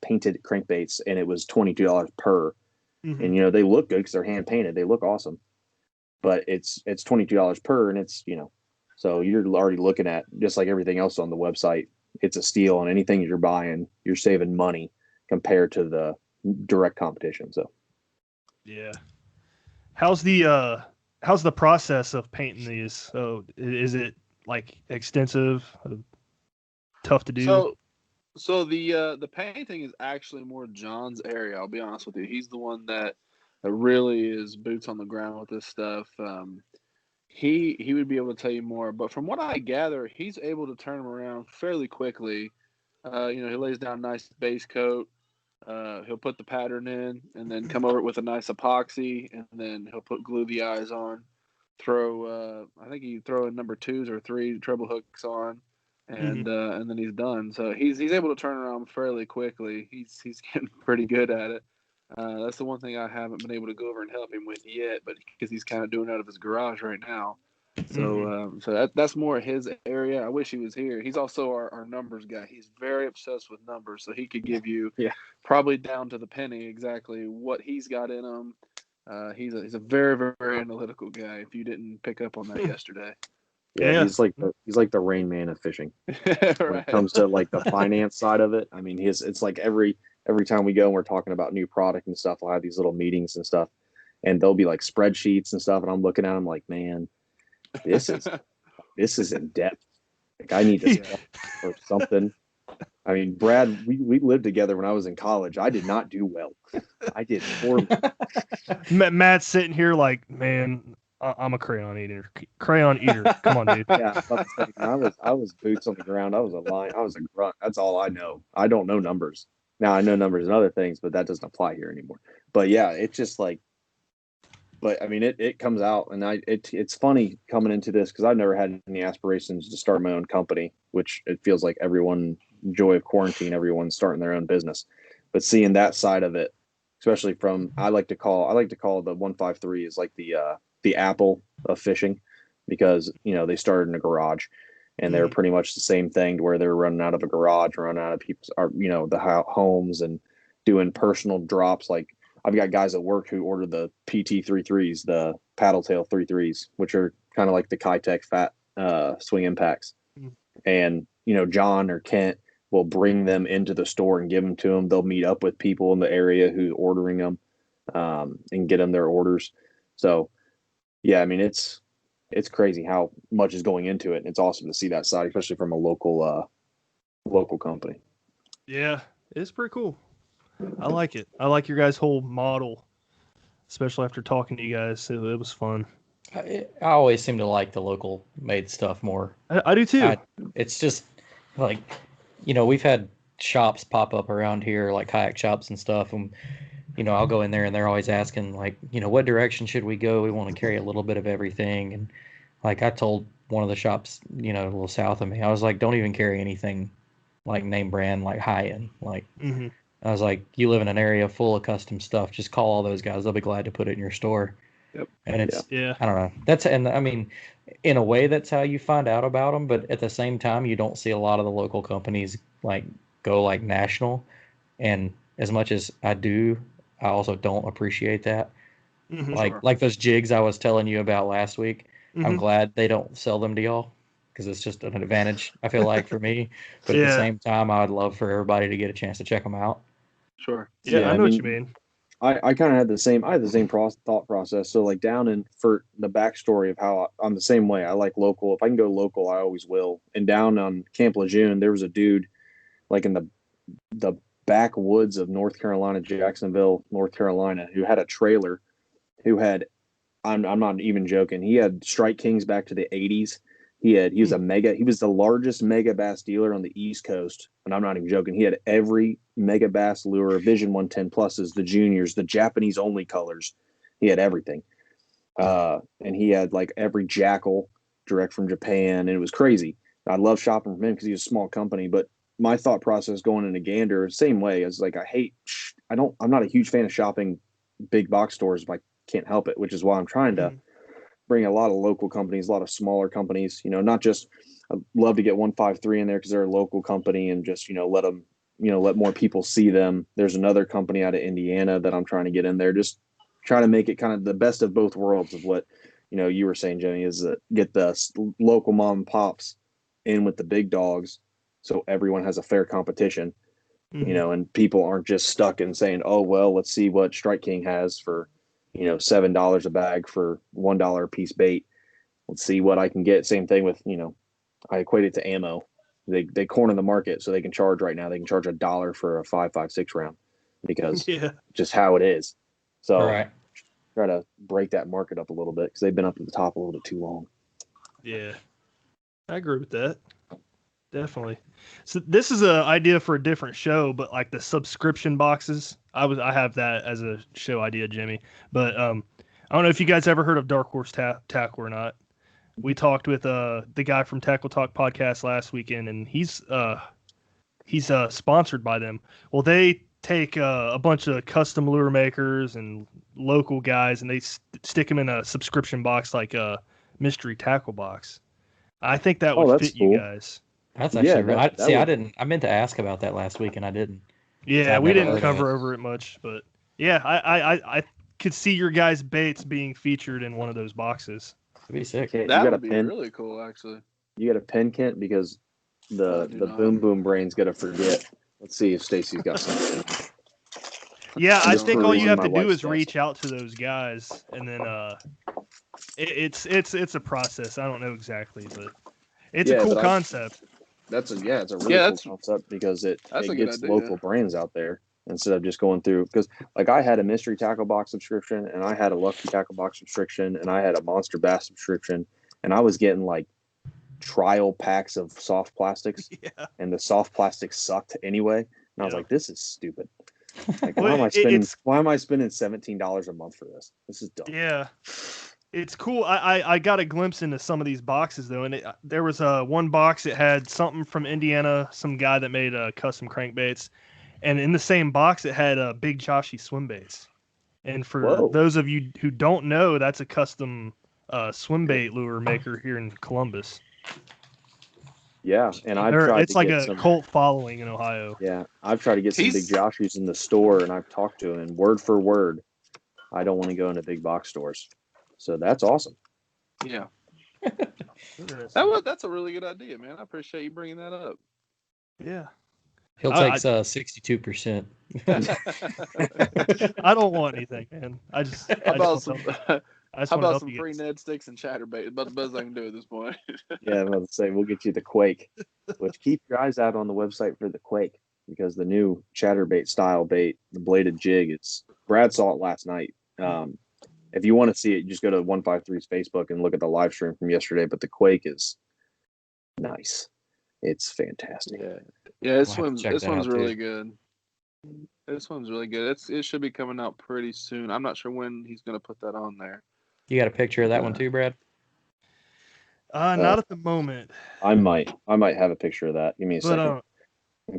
painted crankbaits, and it was $22 per. And they look good because they're hand painted. They look awesome, but it's $22 per, and it's So you're already looking at, just like everything else on the website, it's a steal on anything you're buying. You're saving money compared to the direct competition. So Yeah. How's the process of painting these? So is it like extensive, tough to do? So the painting is actually more John's area. I'll be honest with you. He's the one that really is boots on the ground with this stuff. He would be able to tell you more, but from what I gather, he's able to turn them around fairly quickly. He lays down a nice base coat. He'll put the pattern in, and then come over it with a nice epoxy, and then he'll glue the eyes on. I think he throw in number 2s or 3 treble hooks on, and then he's done. So he's able to turn around fairly quickly. He's getting pretty good at it. That's the one thing I haven't been able to go over and help him with yet, but because he's kind of doing it out of his garage right now. So that's more his area. I wish he was here. He's also our numbers guy. He's very obsessed with numbers, so he could give you probably down to the penny exactly what he's got in him. He's a very, very analytical guy. If you didn't pick up on that yesterday. Yeah, he's like the Rain Man of fishing. Right. When it comes to like the finance side of it. I mean, it's like every time we go and we're talking about new product and stuff, we'll have these little meetings and stuff, and there'll be like spreadsheets and stuff, and I'm looking at them like, man, this is in depth. Like I need to or something. I mean, Brad, we lived together when I was in college. I did not do well. I did poorly. Matt's sitting here like, man, I'm a crayon eater. Crayon eater. Come on, dude. Yeah, I was boots on the ground. I was a line. I was a grunt. That's all I know. I don't know numbers. Now I know numbers and other things, but that doesn't apply here anymore. But yeah, it's just like, but I mean, it comes out, and it's funny coming into this because I've never had any aspirations to start my own company, which it feels like everyone, joy of quarantine, everyone's starting their own business. But seeing that side of it, especially from, I like to call the 153 is like the Apple of fishing, because they started in a garage, and they were pretty much the same thing, to where they were running out of a garage, running out of people's, the homes, and doing personal drops. Like I've got guys at work who order the PT33s, the paddle tail 33s, which are kind of like the Kitech fat swing impacts. And John or Kent will bring them into the store and give them to them. They'll meet up with people in the area who's ordering them, and get them their orders. So yeah, I mean, it's crazy how much is going into it. And it's awesome to see that side, especially from a local company. Yeah, it's pretty cool. I like it. I like your guys' whole model, especially after talking to you guys. It was fun. I always seem to like the local made stuff more. I do too. It's just like, we've had shops pop up around here, like kayak shops and stuff, and I'll go in there and they're always asking, like, what direction should we go? We want to carry a little bit of everything. And like I told one of the shops, a little south of me, I was like, don't even carry anything like name brand, like high end. Like, I was like, you live in an area full of custom stuff. Just call all those guys. They'll be glad to put it in your store. Yep. And it's, yeah. I don't know. And I mean, in a way, that's how you find out about them. But at the same time, you don't see a lot of the local companies like go like national. And as much as I do, I also don't appreciate that. Like those jigs I was telling you about last week. I'm glad they don't sell them to y'all, because it's just an advantage, I feel like, for me. But at the same time, I would love for everybody to get a chance to check them out. Sure. Yeah, I know what you mean. I kind of had the same thought process. So like for the backstory of how I'm the same way. I like local. If I can go local, I always will. And down on Camp Lejeune, there was a dude like in the backwoods of North Carolina, Jacksonville, North Carolina, who had a trailer, who had, I'm not even joking, he had Strike Kings back to the 80s. He was the largest mega bass dealer on the East Coast, and I'm not even joking. He had every mega bass lure, Vision 110 pluses, the juniors, the Japanese only colors. He had everything. And he had like every jackal direct from Japan, and it was crazy. I love shopping from him because he's a small company, but my thought process going into Gander, same way, as like, I'm not a huge fan of shopping big box stores if I can't help it, which is why I'm trying to bring a lot of local companies, a lot of smaller companies, not just, I'd love to get 153 in there because they're a local company, and just, let them, let more people see them. There's another company out of Indiana that I'm trying to get in there, just try to make it kind of the best of both worlds of what, you were saying, Jenny, is that get the local mom and pops in with the big dogs, so everyone has a fair competition. And people aren't just stuck in saying, oh, well, let's see what Strike King has for, $7 a bag for $1 a piece bait. Let's see what I can get. Same thing with, I equate it to ammo. They corner the market, so they can charge right now. They can charge $1 for a 5.56 round because just how it is. So try to break that market up a little bit because they've been up at the top a little bit too long. Yeah, I agree with that. Definitely. So this is an idea for a different show, but like the subscription boxes, I have that as a show idea, Jimmy. But I don't know if you guys ever heard of Dark Horse Tackle or not. We talked with the guy from Tackle Talk podcast last weekend, and he's sponsored by them. Well, they take a bunch of custom lure makers and local guys, and they stick them in a subscription box like a mystery tackle box. I think that would fit cool. You guys. That's actually I meant to ask about that last week and I didn't. Yeah, we didn't cover over it much, but yeah, I could see your guys' baits being featured in one of those boxes. That'd be sick. That would be really cool, actually. You got a pen, Kent, because the boom boom brain's got to forget. Let's see if Stacy's got something. Yeah, I think all you have to do is reach out to those guys, and then it's a process. I don't know exactly, but it's a cool concept. It's a really cool concept because it gets local brands out there instead of just going through. Because like I had a mystery tackle box subscription, and I had a lucky tackle box subscription, and I had a monster bass subscription, and I was getting like trial packs of soft plastics, and the soft plastics sucked anyway. And I was like, this is stupid. Like, why am I spending $17 a month for this? This is dumb. Yeah. It's cool. I got a glimpse into some of these boxes though, and there was one box that had something from Indiana, some guy that made custom crankbaits, and in the same box it had Big Joshy swim baits. And for those of you who don't know, that's a custom swim bait lure maker here in Columbus. Yeah, and it's like a cult following in Ohio. Yeah, I've tried to get some Big Joshies in the store, and I've talked to him, and word for word, I don't want to go into big box stores. So that's awesome. Yeah. That's a really good idea, man. I appreciate you bringing that up. Yeah. He'll take 62%. I don't want anything, man. How about some free Ned sticks and chatterbait? About the best I can do at this point. Yeah, I'm about to say, we'll get you the Quake. Which keep your eyes out on the website for the Quake, because the new chatterbait style bait, the bladed jig, Brad saw it last night. If you want to see it, just go to 153's Facebook and look at the live stream from yesterday. But the Quake is nice. It's fantastic. Yeah, this one's really good. This one's really good. It should be coming out pretty soon. I'm not sure when he's going to put that on there. You got a picture of that one too, Brad? Not at the moment. I might have a picture of that. Give me a second.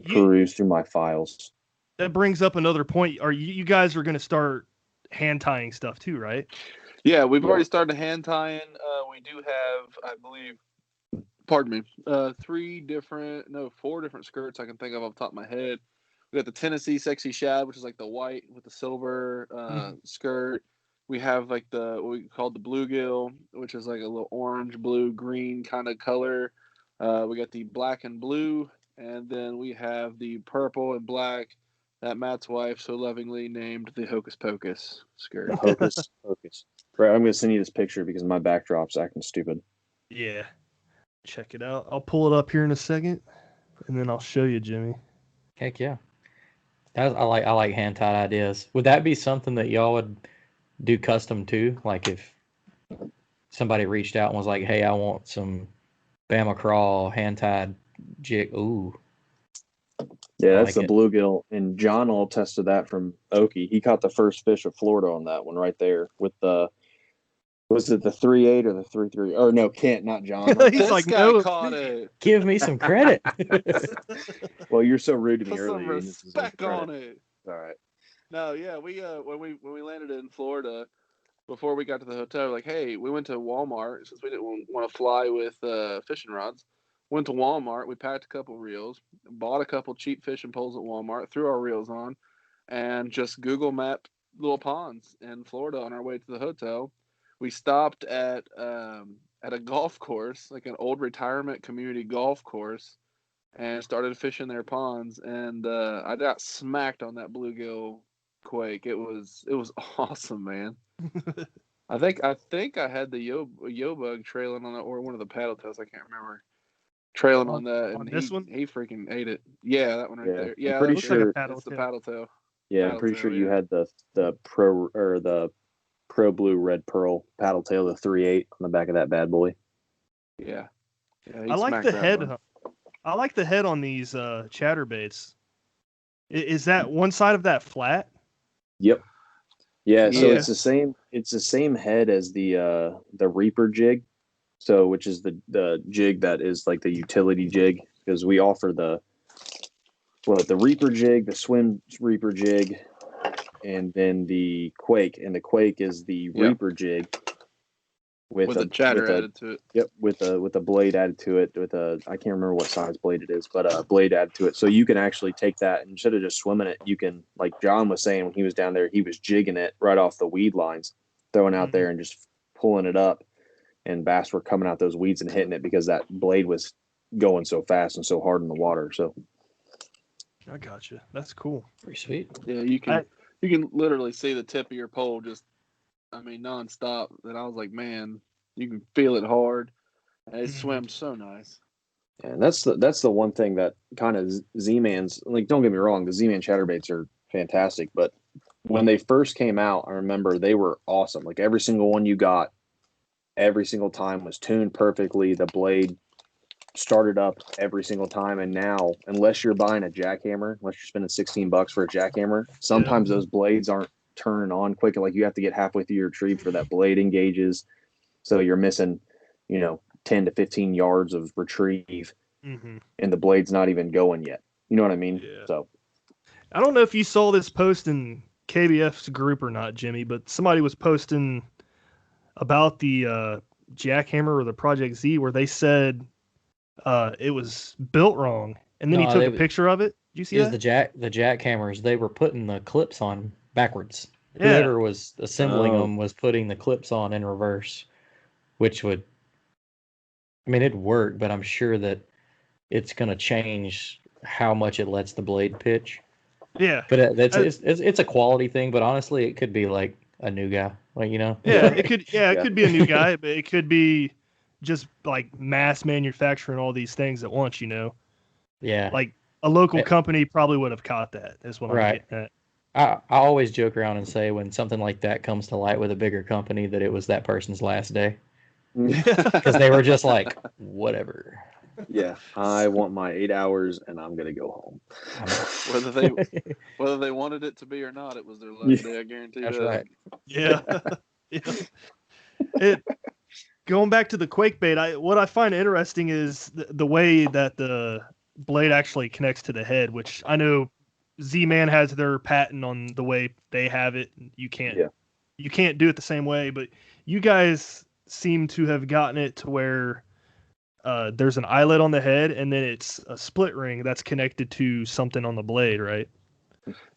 Peruse through my files. That brings up another point. You guys are going to start hand tying stuff too, right? Yeah, we've already started hand tying. We do have, I believe, pardon me, 4 different skirts I can think of off the top of my head. We got the Tennessee Sexy Shad, which is like the white with the silver skirt. We have like what we call the bluegill, which is like a little orange, blue, green kind of color. We got the black and blue, and then we have the purple and black that Matt's wife so lovingly named the Hocus Pocus skirt. The Hocus Pocus. Right, I'm going to send you this picture because my backdrop's acting stupid. Yeah. Check it out. I'll pull it up here in a second, and then I'll show you, Jimmy. Heck yeah. I like hand tied ideas. Would that be something that y'all would do custom too? Like if somebody reached out and was like, "Hey, I want some Bama Craw hand tied jig." Ooh. Yeah, that's the bluegill, and John will attest to that from Okie. He caught the first fish of Florida on that one right there with the. Was it the 3.8 or the 3.3? Or no, Kent, not John. He's like, no, caught it. Give me some credit. Well, you're so rude to me Put earlier. some respect on it. All right. No, yeah, we when we landed in Florida, before we got to the hotel, like, hey, we went to Walmart since we didn't want to fly with fishing rods. Went to Walmart. We packed a couple reels, bought a couple cheap fishing poles at Walmart, threw our reels on, and just Google mapped little ponds in Florida on our way to the hotel. we stopped at a golf course, like an old retirement community golf course, and started fishing their ponds. And I got smacked on that bluegill quake. It was awesome, man. I think I had the yo bug trailing on it, or one of the paddle tails. I can't remember. Trailing on that, and this one? he freaking ate it. Yeah, that one right there. Yeah, I'm pretty looks like a sure. paddle it's the tail. paddle tail. Yeah, I'm Paddle pretty tail, sure you yeah. had the pro blue red pearl paddle tail, the 3.8 on the back of that bad boy. Yeah. I like the head. One. I like the head on these chatterbaits. Is that one side of that flat? Yep. Yeah, so Yeah. it's the same head as the Reaper jig. So which is the jig that is like the utility jig, because we offer the Reaper jig, the swim Reaper jig, and then the Quake. And the Quake is the Reaper jig with a chatter added to it. Yep, with a blade added to it, with a, I can't remember what size blade it is, but a blade added to it. So you can actually take that, and instead of just swimming it, you can, like John was saying when he was down there, he was jigging it right off the weed lines, throwing out there and just pulling it up, and bass were coming out those weeds and hitting it because that blade was going so fast and so hard in the water. So I gotcha. That's cool. Pretty sweet. Yeah, you can literally see the tip of your pole just, I mean, nonstop. And I was like, man, you can feel it hard. And it swims so nice. And that's the one thing that kind of Z-Man's, like, don't get me wrong, the Z-Man chatterbaits are fantastic, but when they first came out, I remember they were awesome. Like every single one you got, every single time was tuned perfectly. The blade started up every single time. And now, unless you're buying a jackhammer, unless you're spending $16 for a jackhammer, sometimes those blades aren't turning on quick. Like you have to get halfway through your retrieve for that blade engages. So you're missing, 10 to 15 yards of retrieve, and the blade's not even going yet. You know what I mean? Yeah. So I don't know if you saw this post in KBF's group or not, Jimmy, but somebody was posting about the jackhammer or the Project Z where they said it was built wrong, and then he took a picture of it. Did you see that? The jackhammers, they were putting the clips on backwards. Yeah. Whoever was assembling them was putting the clips on in reverse, which would, I mean, it'd work, but I'm sure that it's going to change how much it lets the blade pitch. Yeah. But it's a quality thing, but honestly, it could be like a new guy, like, Yeah, it could. Yeah, it could be a new guy, but it could be just like mass manufacturing all these things at once. Yeah. Like a local company probably would have caught that. Is what I'm getting at. I always joke around and say when something like that comes to light with a bigger company that it was that person's last day, because they were just like, whatever. Yeah, I want my 8 hours and I'm gonna go home. Whether they wanted it to be or not, it was their last day. I guarantee That's that. right. Yeah. Going back to the quake bait, what I find interesting is the way that the blade actually connects to the head, which I know Z-Man has their patent on the way they have it. You can't do it the same way, but you guys seem to have gotten it to where there's an eyelet on the head, and then it's a split ring that's connected to something on the blade, right?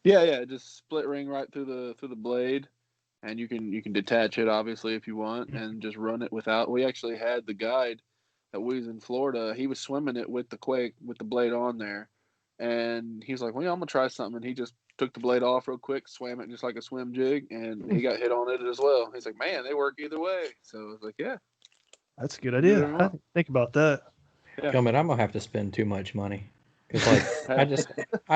Yeah, just split ring right through the blade, and you can detach it obviously if you want, and just run it without. We actually had the guide that was in Florida. He was swimming it with the quake with the blade on there, and he was like, "Well, yeah, I'm gonna try something." And he just took the blade off real quick, swam it just like a swim jig, and he got hit on it as well. He's like, "Man, they work either way." So I was like, "Yeah, that's a good idea. I didn't think about that." Yeah. Gilman, I'm gonna have to spend too much money because I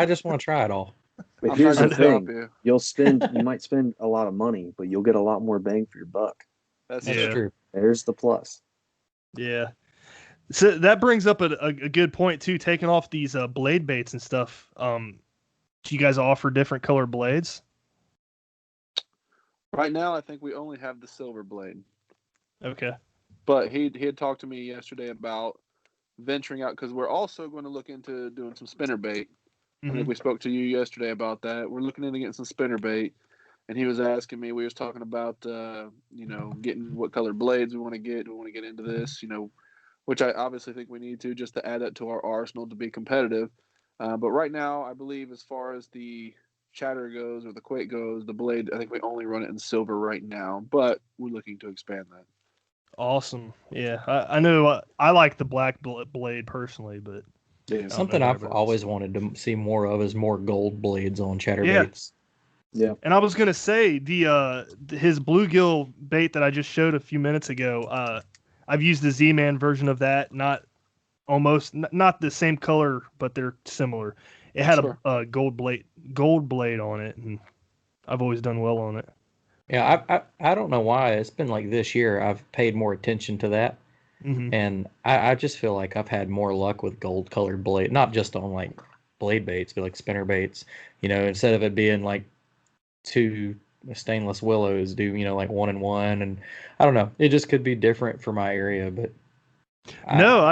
just want to try it all. But here's the thing: you might spend a lot of money, but you'll get a lot more bang for your buck. That's true. There's the plus. Yeah. So that brings up a good point too. Taking off these blade baits and stuff. Do you guys offer different color blades? Right now, I think we only have the silver blade. Okay. But he had talked to me yesterday about venturing out, because we're also going to look into doing some spinner bait. I think we spoke to you yesterday about that. We're looking into getting some spinner bait, and he was asking me. We was talking about getting what color blades we want to get. We want to get into this, which I obviously think we need to, just to add that to our arsenal to be competitive. But right now, I believe as far as the chatter goes or the quake goes, the blade, I think we only run it in silver right now, but we're looking to expand that. Awesome. Yeah, I know. I like the black blade personally, but Yeah. I don't Something know I've about always others. wanted to see more of is more gold blades on chatterbaits. Yeah. And I was gonna say his bluegill bait that I just showed a few minutes ago. I've used the Z-Man version of that. Not the same color, but they're similar. It had Sure. a gold blade on it, and I've always done well on it. Yeah, I don't know why. It's been like this year I've paid more attention to that. Hmm. And I just feel like I've had more luck with gold colored blade, not just on like blade baits, but like spinner baits. Instead of it being like two stainless willows, do like 1 and 1, and I don't know. It just could be different for my area, but No,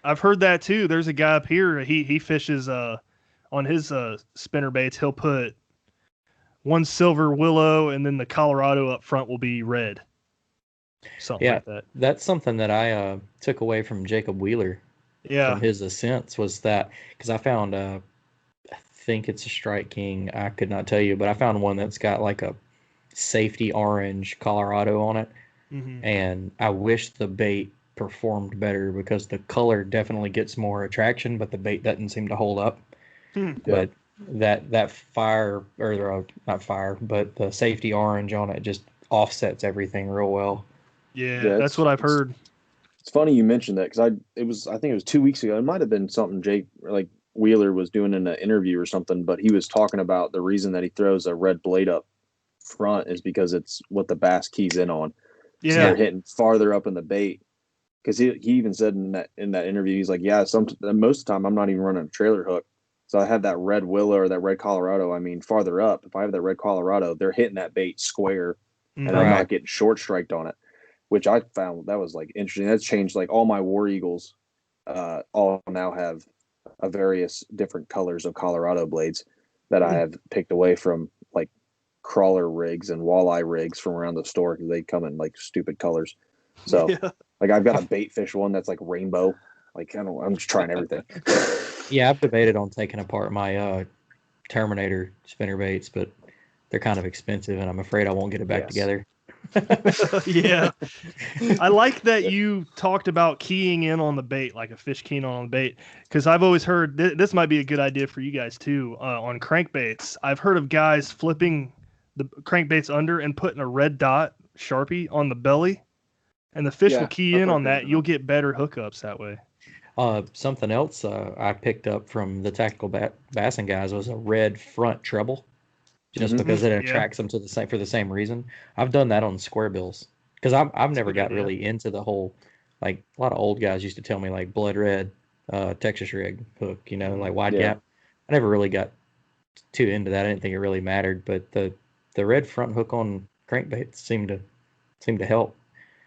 I've heard that too. There's a guy up here. He fishes on his spinner baits. He'll put one silver willow, and then the Colorado up front will be red. Something yeah, like that. that's something that I took away from Jacob Wheeler Yeah. from his ascents was that because I found I think it's a Strike King. I could not tell you, but I found one that's got like a safety orange Colorado on it. Hmm. And I wish the bait performed better because the color definitely gets more attraction, but the bait doesn't seem to hold up. Hmm. But that fire or not fire, but the safety orange on it just offsets everything real well. Yeah, that's what I've heard. It's funny you mentioned that because I think it was 2 weeks ago. It might have been something Jake like Wheeler was doing in an interview or something, but he was talking about the reason that he throws a red blade up front is because it's what the bass keys in on. So Yeah. they're hitting farther up in the bait. Because he even said in that interview, he's like, yeah, most of the time I'm not even running a trailer hook. So I have that red willow or that red Colorado. I mean, farther up, if I have that red Colorado, they're hitting that bait square, and I'm Right. not getting short striked on it, which I found that was like interesting. That's changed. Like all my War Eagles, all now have a various different colors of Colorado blades that I have picked away from like crawler rigs and walleye rigs from around the store because they come in like stupid colors. So Yeah. like I've got a bait fish one that's like rainbow. Like I'm just trying everything. Yeah, I've debated on taking apart my Terminator spinner baits, but they're kind of expensive, and I'm afraid I won't get it back Yes. together. Yeah. I like that you talked about keying in on the bait, like a fish keying on the bait, because I've always heard this might be a good idea for you guys too. On crankbaits, I've heard of guys flipping the crankbaits under and putting a red dot Sharpie on the belly, and the fish Yeah, will key I've in heard on that. that. You'll get better hookups that way. Something else I picked up from the tactical bassing guys was a red front treble, just Mhm. because it Yeah. attracts them to the same for the same reason. I've done that on square bills because I've never good got idea. really into the whole like a lot of old guys used to tell me like blood red Texas rig hook, like wide Yeah. gap. I never really got too into that. I didn't think it really mattered, but the red front hook on crankbaits seemed to help.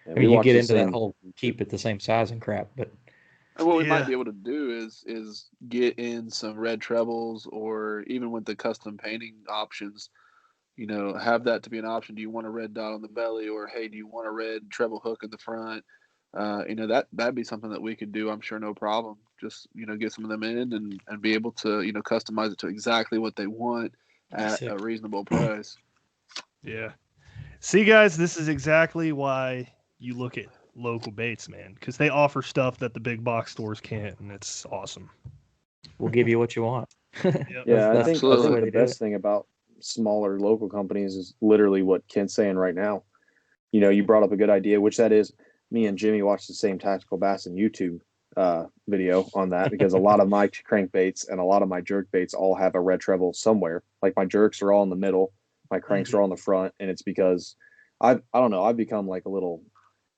And I we mean, you watched get the into that same. whole keep it the same size and crap, but And what we Yeah. might be able to do is get in some red trebles, or even with the custom painting options, have that to be an option. Do you want a red dot on the belly, or hey, do you want a red treble hook in the front? That'd be something that we could do. I'm sure, no problem. Just get some of them in and be able to customize it to exactly what they want at Sick. a reasonable price. Yeah. See, guys, this is exactly why you look at local baits, man, because they offer stuff that the big box stores can't, and it's awesome. we'll give you what you want. Yep. Yeah, I That's think the way the to do best it. thing about smaller local companies is literally what Kent's saying right now. You brought up a good idea, which that is me and Jimmy watched the same tactical bass and YouTube video on that because a lot of my crankbaits and a lot of my jerk baits all have a red treble somewhere. Like my jerks are all in the middle, my cranks are all in the front, and it's because I don't know, I've become like a little,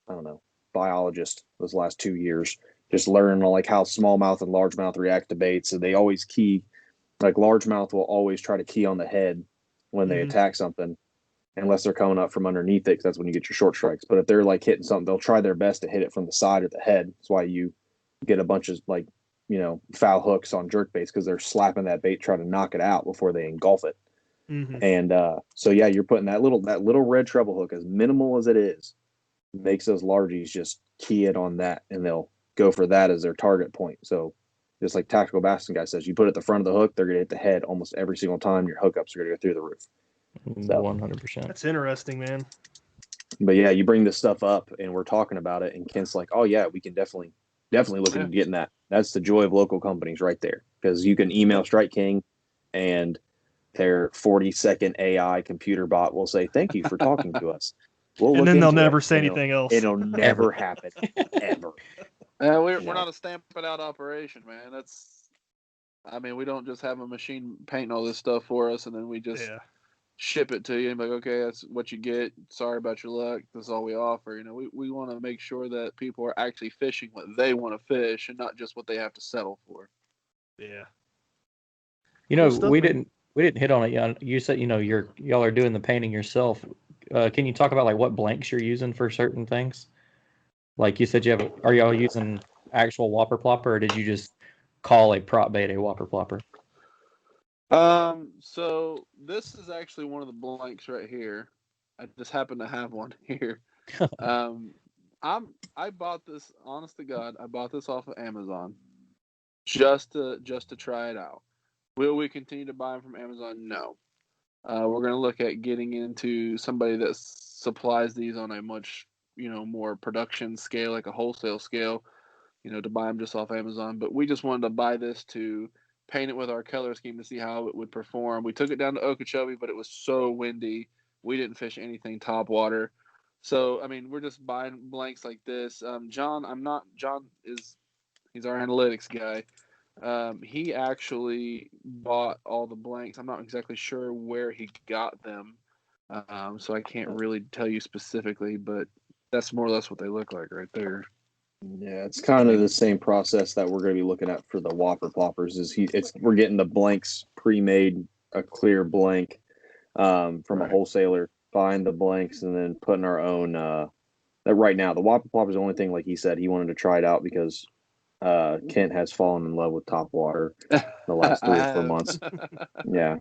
I don't know, biologist those last 2 years, just learning like how smallmouth and largemouth react to baits. So they always key, like largemouth will always try to key on the head when they Mhm. attack something, unless they're coming up from underneath it, because that's when you get your short strikes. But if they're like hitting something, they'll try their best to hit it from the side or the head. That's why you get a bunch of like, foul hooks on jerk baits, because they're slapping that bait trying to knock it out before they engulf it. Mhm. And so yeah, you're putting that little red treble hook, as minimal as it is, makes those largies just key it on that, and they'll go for that as their target point. So Just like tactical basking guy says, you put it at the front of the hook, they're going to hit the head almost every single time. Your hookups are going to go through the roof. So 100%. That's interesting, man. But yeah, you bring this stuff up and we're talking about it, and Kent's like, "Oh yeah, we can definitely look into getting that." That's the joy of local companies right there, because you can email Strike King, and their 40-second AI computer bot will say, "Thank you for talking to us." We'll And look then they'll into never it. say anything else. It'll never happen, ever. We're No. not a stamp it out operation, man. I mean, we don't just have a machine painting all this stuff for us, and then we just ship it to you and be like, okay, that's what you get. Sorry about your luck. That's all we offer. You know, we want to make sure that people are actually fishing what they want to fish and not just what they have to settle for. Yeah. You know, Cool stuff, we man. didn't hit on it. You said, you know, y'all are doing the painting yourself. Can you talk about like what blanks you're using for certain things? Like you said, are y'all using actual whopper plopper, or did you just call a prop bait a whopper plopper? So this is actually one of the blanks right here. I just happen to have one here. I bought this, honest to God, I bought this off of Amazon just to try it out. Will we continue to buy them from Amazon? No. We're going to look at getting into somebody that supplies these on a much, more production scale, like a wholesale scale, to buy them just off Amazon. But we just wanted to buy this to paint it with our Keller scheme to see how it would perform. We took it down to Okeechobee, but it was so windy. We didn't fish anything top water. So, I mean, we're just buying blanks like this. John he's our analytics guy. He actually bought all the blanks. I'm not exactly sure where he got them. So I can't really tell you specifically, but that's more or less what they look like right there. Yeah, it's kind of the same process that we're going to be looking at for the whopper ploppers. We're getting the blanks pre-made, a clear blank from a wholesaler, buying the blanks, and then putting our own. Right now, the whopper plopper is the only thing, like he said, he wanted to try it out because Kent has fallen in love with top water the last 3 or 4 months. Yeah,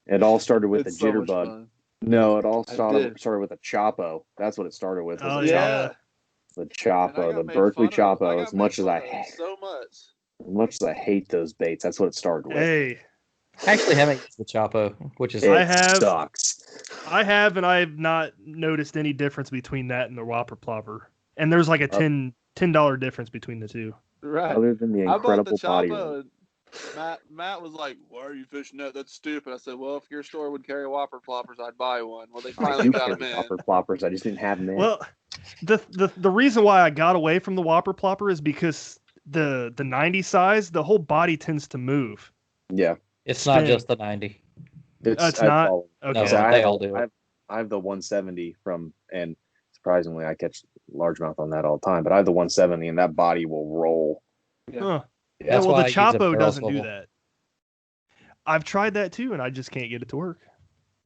it all started with the jitterbug. No, it all started with a Chapo. That's what it started with. Oh yeah. The Chapo, the Berkeley Chapo. As much as I hate those baits, that's what it started with. Hey, I actually haven't used the Chapo, which is sucks. I have, and I have not noticed any difference between that and the whopper plopper. And there's like a $10 difference between the two. Right. Other than the incredible body. Matt was like, "Why are you fishing that? That's stupid." I said, "Well, if your store would carry whopper ploppers, I'd buy one." Well, they finally got them in. Whopper ploppers. I just didn't have them in. Well, the reason why I got away from the whopper plopper is because the 90 size, the whole body tends to move. Yeah, it's not just the 90. It's not. Okay, no, they all do. I have the 170 and surprisingly, I catch largemouth on that all the time. But I have the 170, and that body will roll. Yeah. Huh. Yeah, well, the Chapo doesn't do that. I've tried that too, and I just can't get it to work.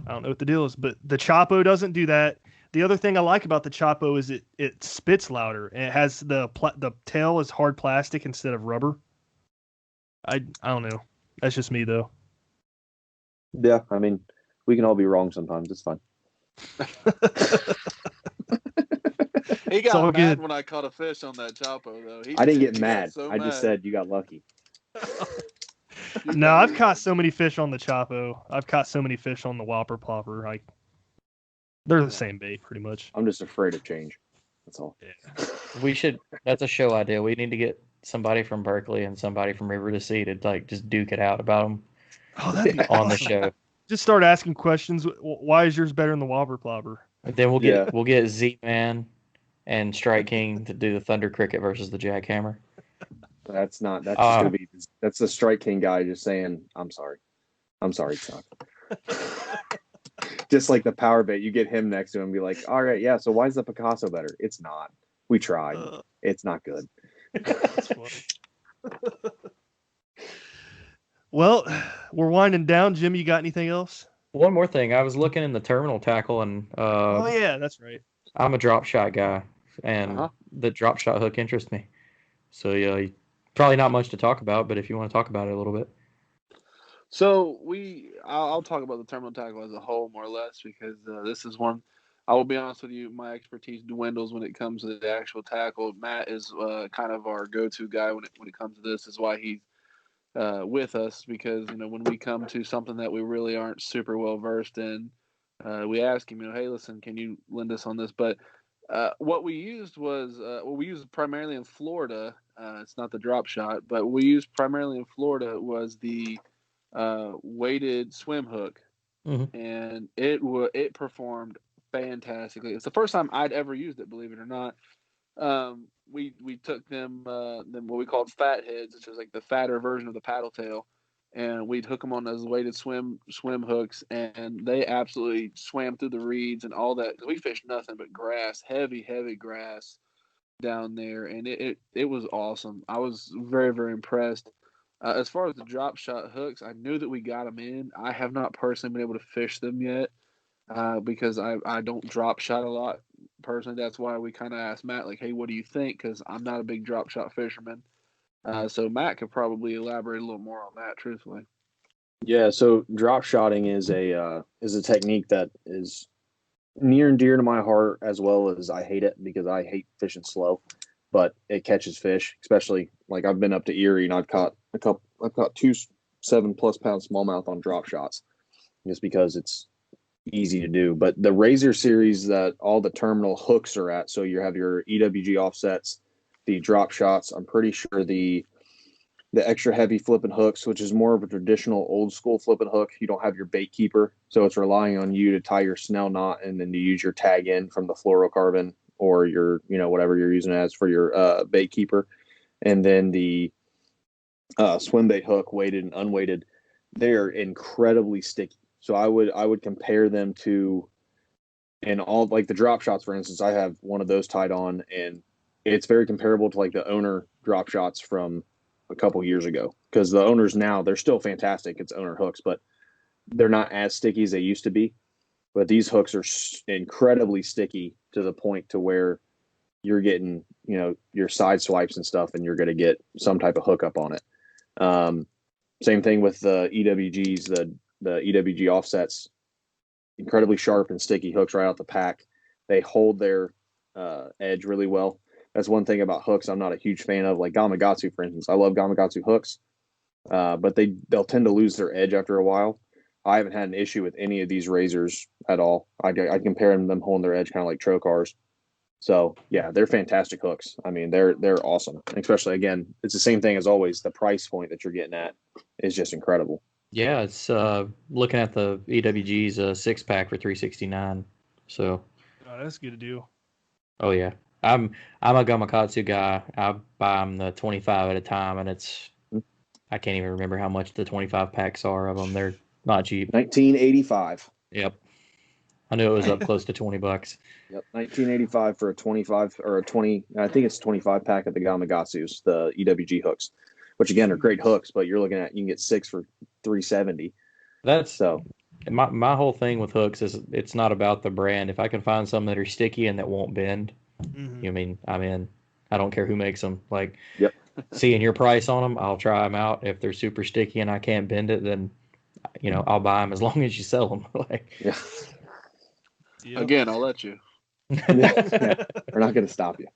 I don't know what the deal is, but the Chapo doesn't do that. The other thing I like about the Chapo is it spits louder, and it has the tail is hard plastic instead of rubber. I don't know. That's just me though. Yeah, I mean, we can all be wrong sometimes. It's fine. He got mad when I caught a fish on that Chapo, though. I didn't get mad. I just said you got lucky. No, I've caught so many fish on the Chapo. I've caught so many fish on the whopper plopper. They're the same bait, pretty much. I'm just afraid of change. That's all. Yeah. That's a show idea. We need to get somebody from Berkeley and somebody from River to Sea to just duke it out about them. Oh, that'd be on awesome. The show. Just start asking questions. Why is yours better than the whopper plopper? And then we'll get Z-Man and Strike King to do the Thunder Cricket versus the Jackhammer. That's just gonna be. That's the Strike King guy just saying, "I'm sorry, son." Just like the power bait, you get him next to him and be like, "All right, yeah. So why is the Picasso better? It's not. We tried. It's not good." That's funny. Well, we're winding down. Jim, you got anything else? One more thing. I was looking in the terminal tackle, and oh yeah, that's right. I'm a drop shot guy, and the drop shot hook interests me. So yeah, probably not much to talk about, but if you want to talk about it a little bit. So I'll talk about the terminal tackle as a whole, more or less, because this is one. I will be honest with you, my expertise dwindles when it comes to the actual tackle. Matt is kind of our go-to guy when it comes to this. Is why he with us, because when we come to something that we really aren't super well versed in, we ask him, hey, listen, can you lend us on this? But what we used was we used primarily in Florida. It's not the drop shot, but we used primarily in Florida was the weighted swim hook, and it performed fantastically. It's the first time I'd ever used it, believe it or not. We took them what we called fat heads, which was like the fatter version of the paddle tail, and we'd hook them on those weighted swim hooks, and they absolutely swam through the reeds and all that. We fished nothing but grass, heavy grass down there, and it was awesome. I was very, very impressed. As far as the drop shot hooks, I knew that we got them in. I have not personally been able to fish them yet, because I don't drop shot a lot personally. That's why we kind of asked Matt, like, hey, what do you think? Because I'm not a big drop shot fisherman. So Matt could probably elaborate a little more on that, truthfully. Yeah, so drop shotting is a technique that is near and dear to my heart, as well as I hate it because I hate fishing slow, but it catches fish. Especially like I've been up to Erie and I've caught two 7+ pound smallmouth on drop shots, just because it's easy to do. But the Razor series that all the terminal hooks are at, so you have your EWG offsets, the drop shots. I'm pretty sure the extra heavy flipping hooks, which is more of a traditional old school flipping hook. You don't have your bait keeper, so it's relying on you to tie your snell knot and then to use your tag in from the fluorocarbon or your whatever you're using as for your bait keeper. And then the swim bait hook, weighted and unweighted, they're incredibly sticky. So I would compare them to, and all like the drop shots, for instance, I have one of those tied on, and it's very comparable to like the owner drop shots from a couple years ago, because the owners now, they're still fantastic. It's owner hooks, but they're not as sticky as they used to be. But these hooks are incredibly sticky to the point to where you're getting, your side swipes and stuff, and you're going to get some type of hookup on it. Same thing with the EWGs, the EWG offsets, incredibly sharp and sticky hooks right out the pack. They hold their edge really well. That's one thing about hooks I'm not a huge fan of, like Gamakatsu, for instance. I love Gamakatsu hooks, but they'll tend to lose their edge after a while. I haven't had an issue with any of these razors at all. I compare them holding their edge kind of like Trocars. So yeah, they're fantastic hooks. I mean, they're awesome. Especially, again, it's the same thing as always. The price point that you're getting at is just incredible. Yeah, it's looking at the EWG's 6-pack for $369. So that's a good deal. Oh yeah, I'm a Gamakatsu guy. I buy them the 25 at a time, and I can't even remember how much the 25 packs are of them. They're not cheap. 1985. Yep, I knew it was up close to $20. Yep, 1985 for a 25 or a 20. I think it's 25 pack of the Gamakatsus, the EWG hooks, which again are great hooks, but you're looking at, you can get 6 for $370. That's so. My whole thing with hooks is it's not about the brand. If I can find some that are sticky and that won't bend, I'm in. I don't care who makes them. Like, yep. Seeing your price on them, I'll try them out. If they're super sticky and I can't bend it, then I'll buy them as long as you sell them. Like, yeah. Yep. Again, I'll let you. Yeah. We're not going to stop you.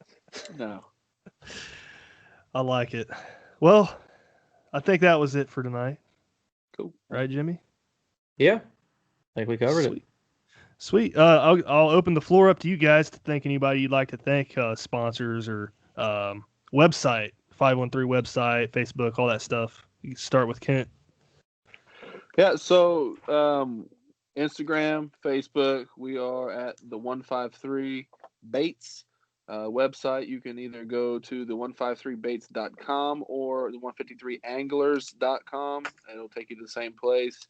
No. I like it. Well, I think that was it for tonight. Cool. Right, Jimmy? Yeah. I think we covered it. Sweet. I'll open the floor up to you guys to thank anybody you'd like to thank, sponsors or website, 513 website, Facebook, all that stuff. You can start with Kent. Yeah, so Instagram, Facebook, we are at the 153 Baits website. You can either go to the 153baits.com or the 153anglers.com. It'll take you to the same place.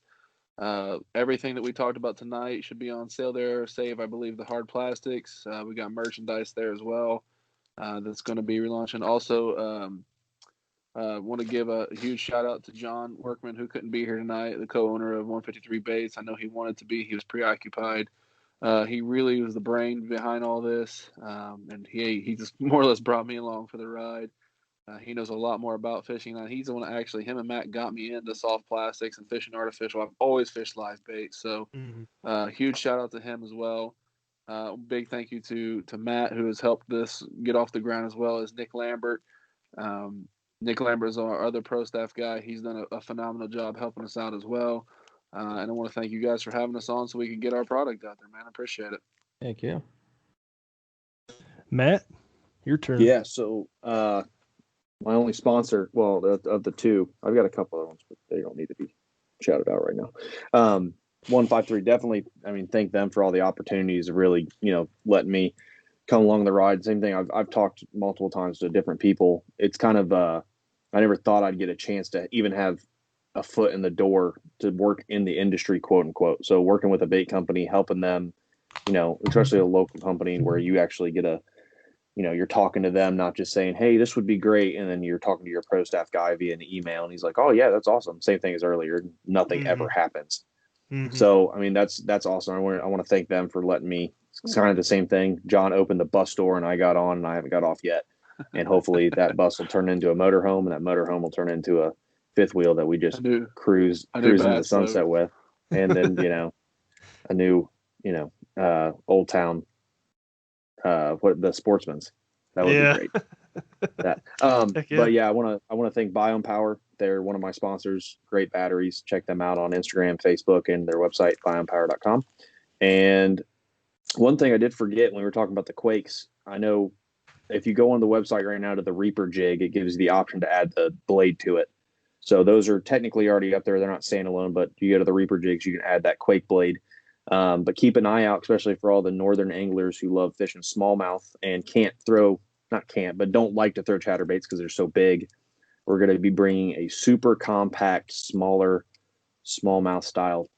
Everything that we talked about tonight should be on sale there, save, I believe, the hard plastics. We got merchandise there as well that's going to be relaunching. Also, want to give a huge shout out to John Workman, who couldn't be here tonight, the co-owner of 153 Baits. I know he wanted to be. He was preoccupied. He really was the brain behind all this, and he just more or less brought me along for the ride. He knows a lot more about fishing. He's the one that actually, him and Matt got me into soft plastics and fishing artificial. I've always fished live bait, so huge shout out to him as well. Big thank you to Matt, who has helped this get off the ground, as well as Nick Lambert. Nick Lambert's our other pro staff guy. He's done a phenomenal job helping us out as well. And I want to thank you guys for having us on so we can get our product out there, man. I appreciate it. Thank you. Matt, your turn. Yeah. So my only sponsor, well, of the two, I've got a couple other ones, but they don't need to be shouted out right now. 153, definitely. I mean, thank them for all the opportunities of really, letting me come along the ride. Same thing. I've talked multiple times to different people. It's kind of, I never thought I'd get a chance to even have a foot in the door to work in the industry, quote unquote. So working with a bait company, helping them, especially a local company where you actually get you're talking to them, not just saying, hey, this would be great. And then you're talking to your pro staff guy via an email and he's like, oh yeah, that's awesome. Same thing as earlier. Nothing ever happens. So, I mean, that's awesome. I want to thank them for letting me. It's kind of the same thing. John opened the bus door and I got on and I haven't got off yet. And hopefully that bus will turn into a motorhome and that motorhome will turn into a fifth wheel that we just cruise into the sunset with. And then, a new, Old Town, the Sportsman's. That would be great. But yeah, I want to thank Biome Power. They're one of my sponsors. Great batteries. Check them out on Instagram, Facebook, and their website, biomepower.com. And one thing I did forget when we were talking about the Quakes, I know if you go on the website right now to the Reaper jig, it gives you the option to add the blade to it. So those are technically already up there. They're not standalone, but you go to the Reaper jigs, you can add that Quake blade. But keep an eye out, especially for all the northern anglers who love fishing smallmouth and don't like to throw chatterbaits because they're so big. We're going to be bringing a super compact, smaller, smallmouth style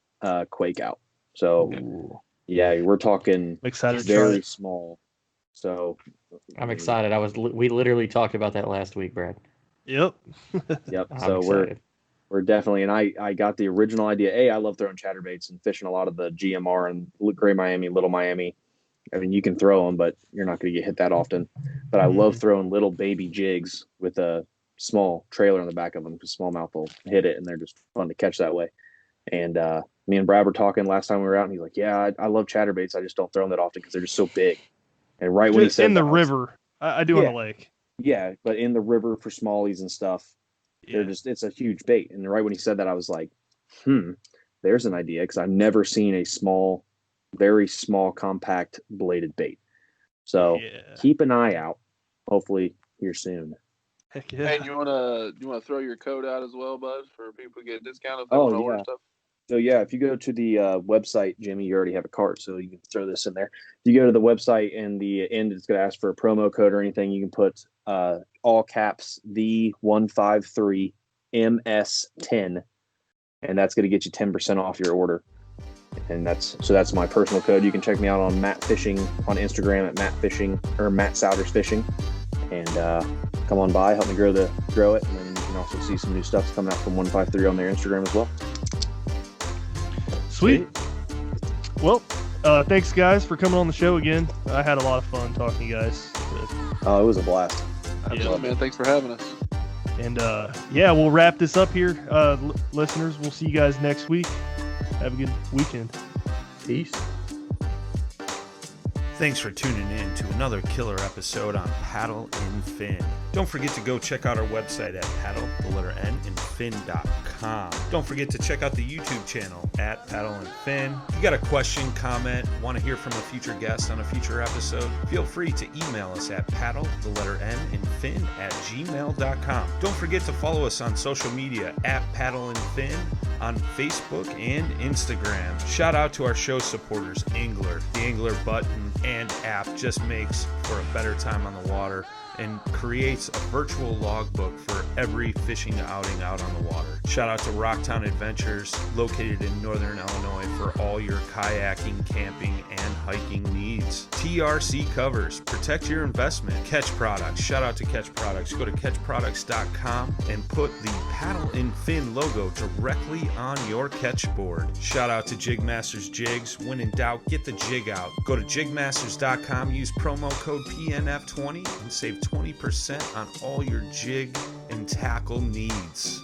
Quake out. So, yeah, we're talking very small. So, I'm excited. We literally talked about that last week, Brad. Yep. Yep. So we're definitely, and I got the original idea. I love throwing chatterbaits and fishing a lot of the GMR and Gray Miami, Little Miami. I mean, you can throw them, but you're not going to get hit that often. But I love throwing little baby jigs with a small trailer on the back of them because smallmouth will hit it, and they're just fun to catch that way. And me and Brad were talking last time we were out, and he's like, yeah, I love chatterbaits. I just don't throw them that often because they're just so big. And right when he said in the river, I do on the lake. Yeah, but in the river for smallies and stuff, it's a huge bait. And right when he said that, I was like, there's an idea, because I've never seen a small, very small, compact bladed bait. So keep an eye out. Hopefully here soon. Heck yeah. Hey, you wanna throw your code out as well, bud, for people to get a discount if they want to order stuff? So yeah, if you go to the website, Jimmy, you already have a cart, so you can throw this in there. If you go to the website and the end, it's going to ask for a promo code or anything. You can put all caps the 153 MS10, and that's going to get you 10% off your order. And that's my personal code. You can check me out on Matt Fishing on Instagram at Matt Fishing or Matt Souders Fishing, and come on by, help me grow it, and then you can also see some new stuff coming out from 153 on their Instagram as well. Sweet. Well, thanks guys for coming on the show again. I had a lot of fun talking to you guys. Oh, it was a blast. Absolutely, man. Thanks for having us. And we'll wrap this up here. Listeners, we'll see you guys next week. Have a good weekend. Peace. Thanks for tuning in to another killer episode on Paddle and Fin. Don't forget to go check out our website at paddle_and_fin.com. Don't forget to check out the YouTube channel at Paddle and Fin. If you got a question, comment, want to hear from a future guest on a future episode, feel free to email us at paddle_and_fin@gmail.com. Don't forget to follow us on social media at Paddle and Fin on Facebook and Instagram. Shout out to our show supporters, Angler. The Angler button and app just makes for a better time on the water and creates a virtual logbook for every fishing outing out on the water. Shout out to Rocktown Adventures, located in Northern Illinois, for all your kayaking, camping, and hiking needs. TRC Covers, protect your investment. Ketch Products, shout out to Ketch Products. Go to ketchproducts.com and put the Paddle and Fin logo directly on your catch board. Shout out to JigMasters Jigs. When in doubt, get the jig out. Go to JigMasters.com, use promo code PNF20 and save 20% on all your jig and tackle needs.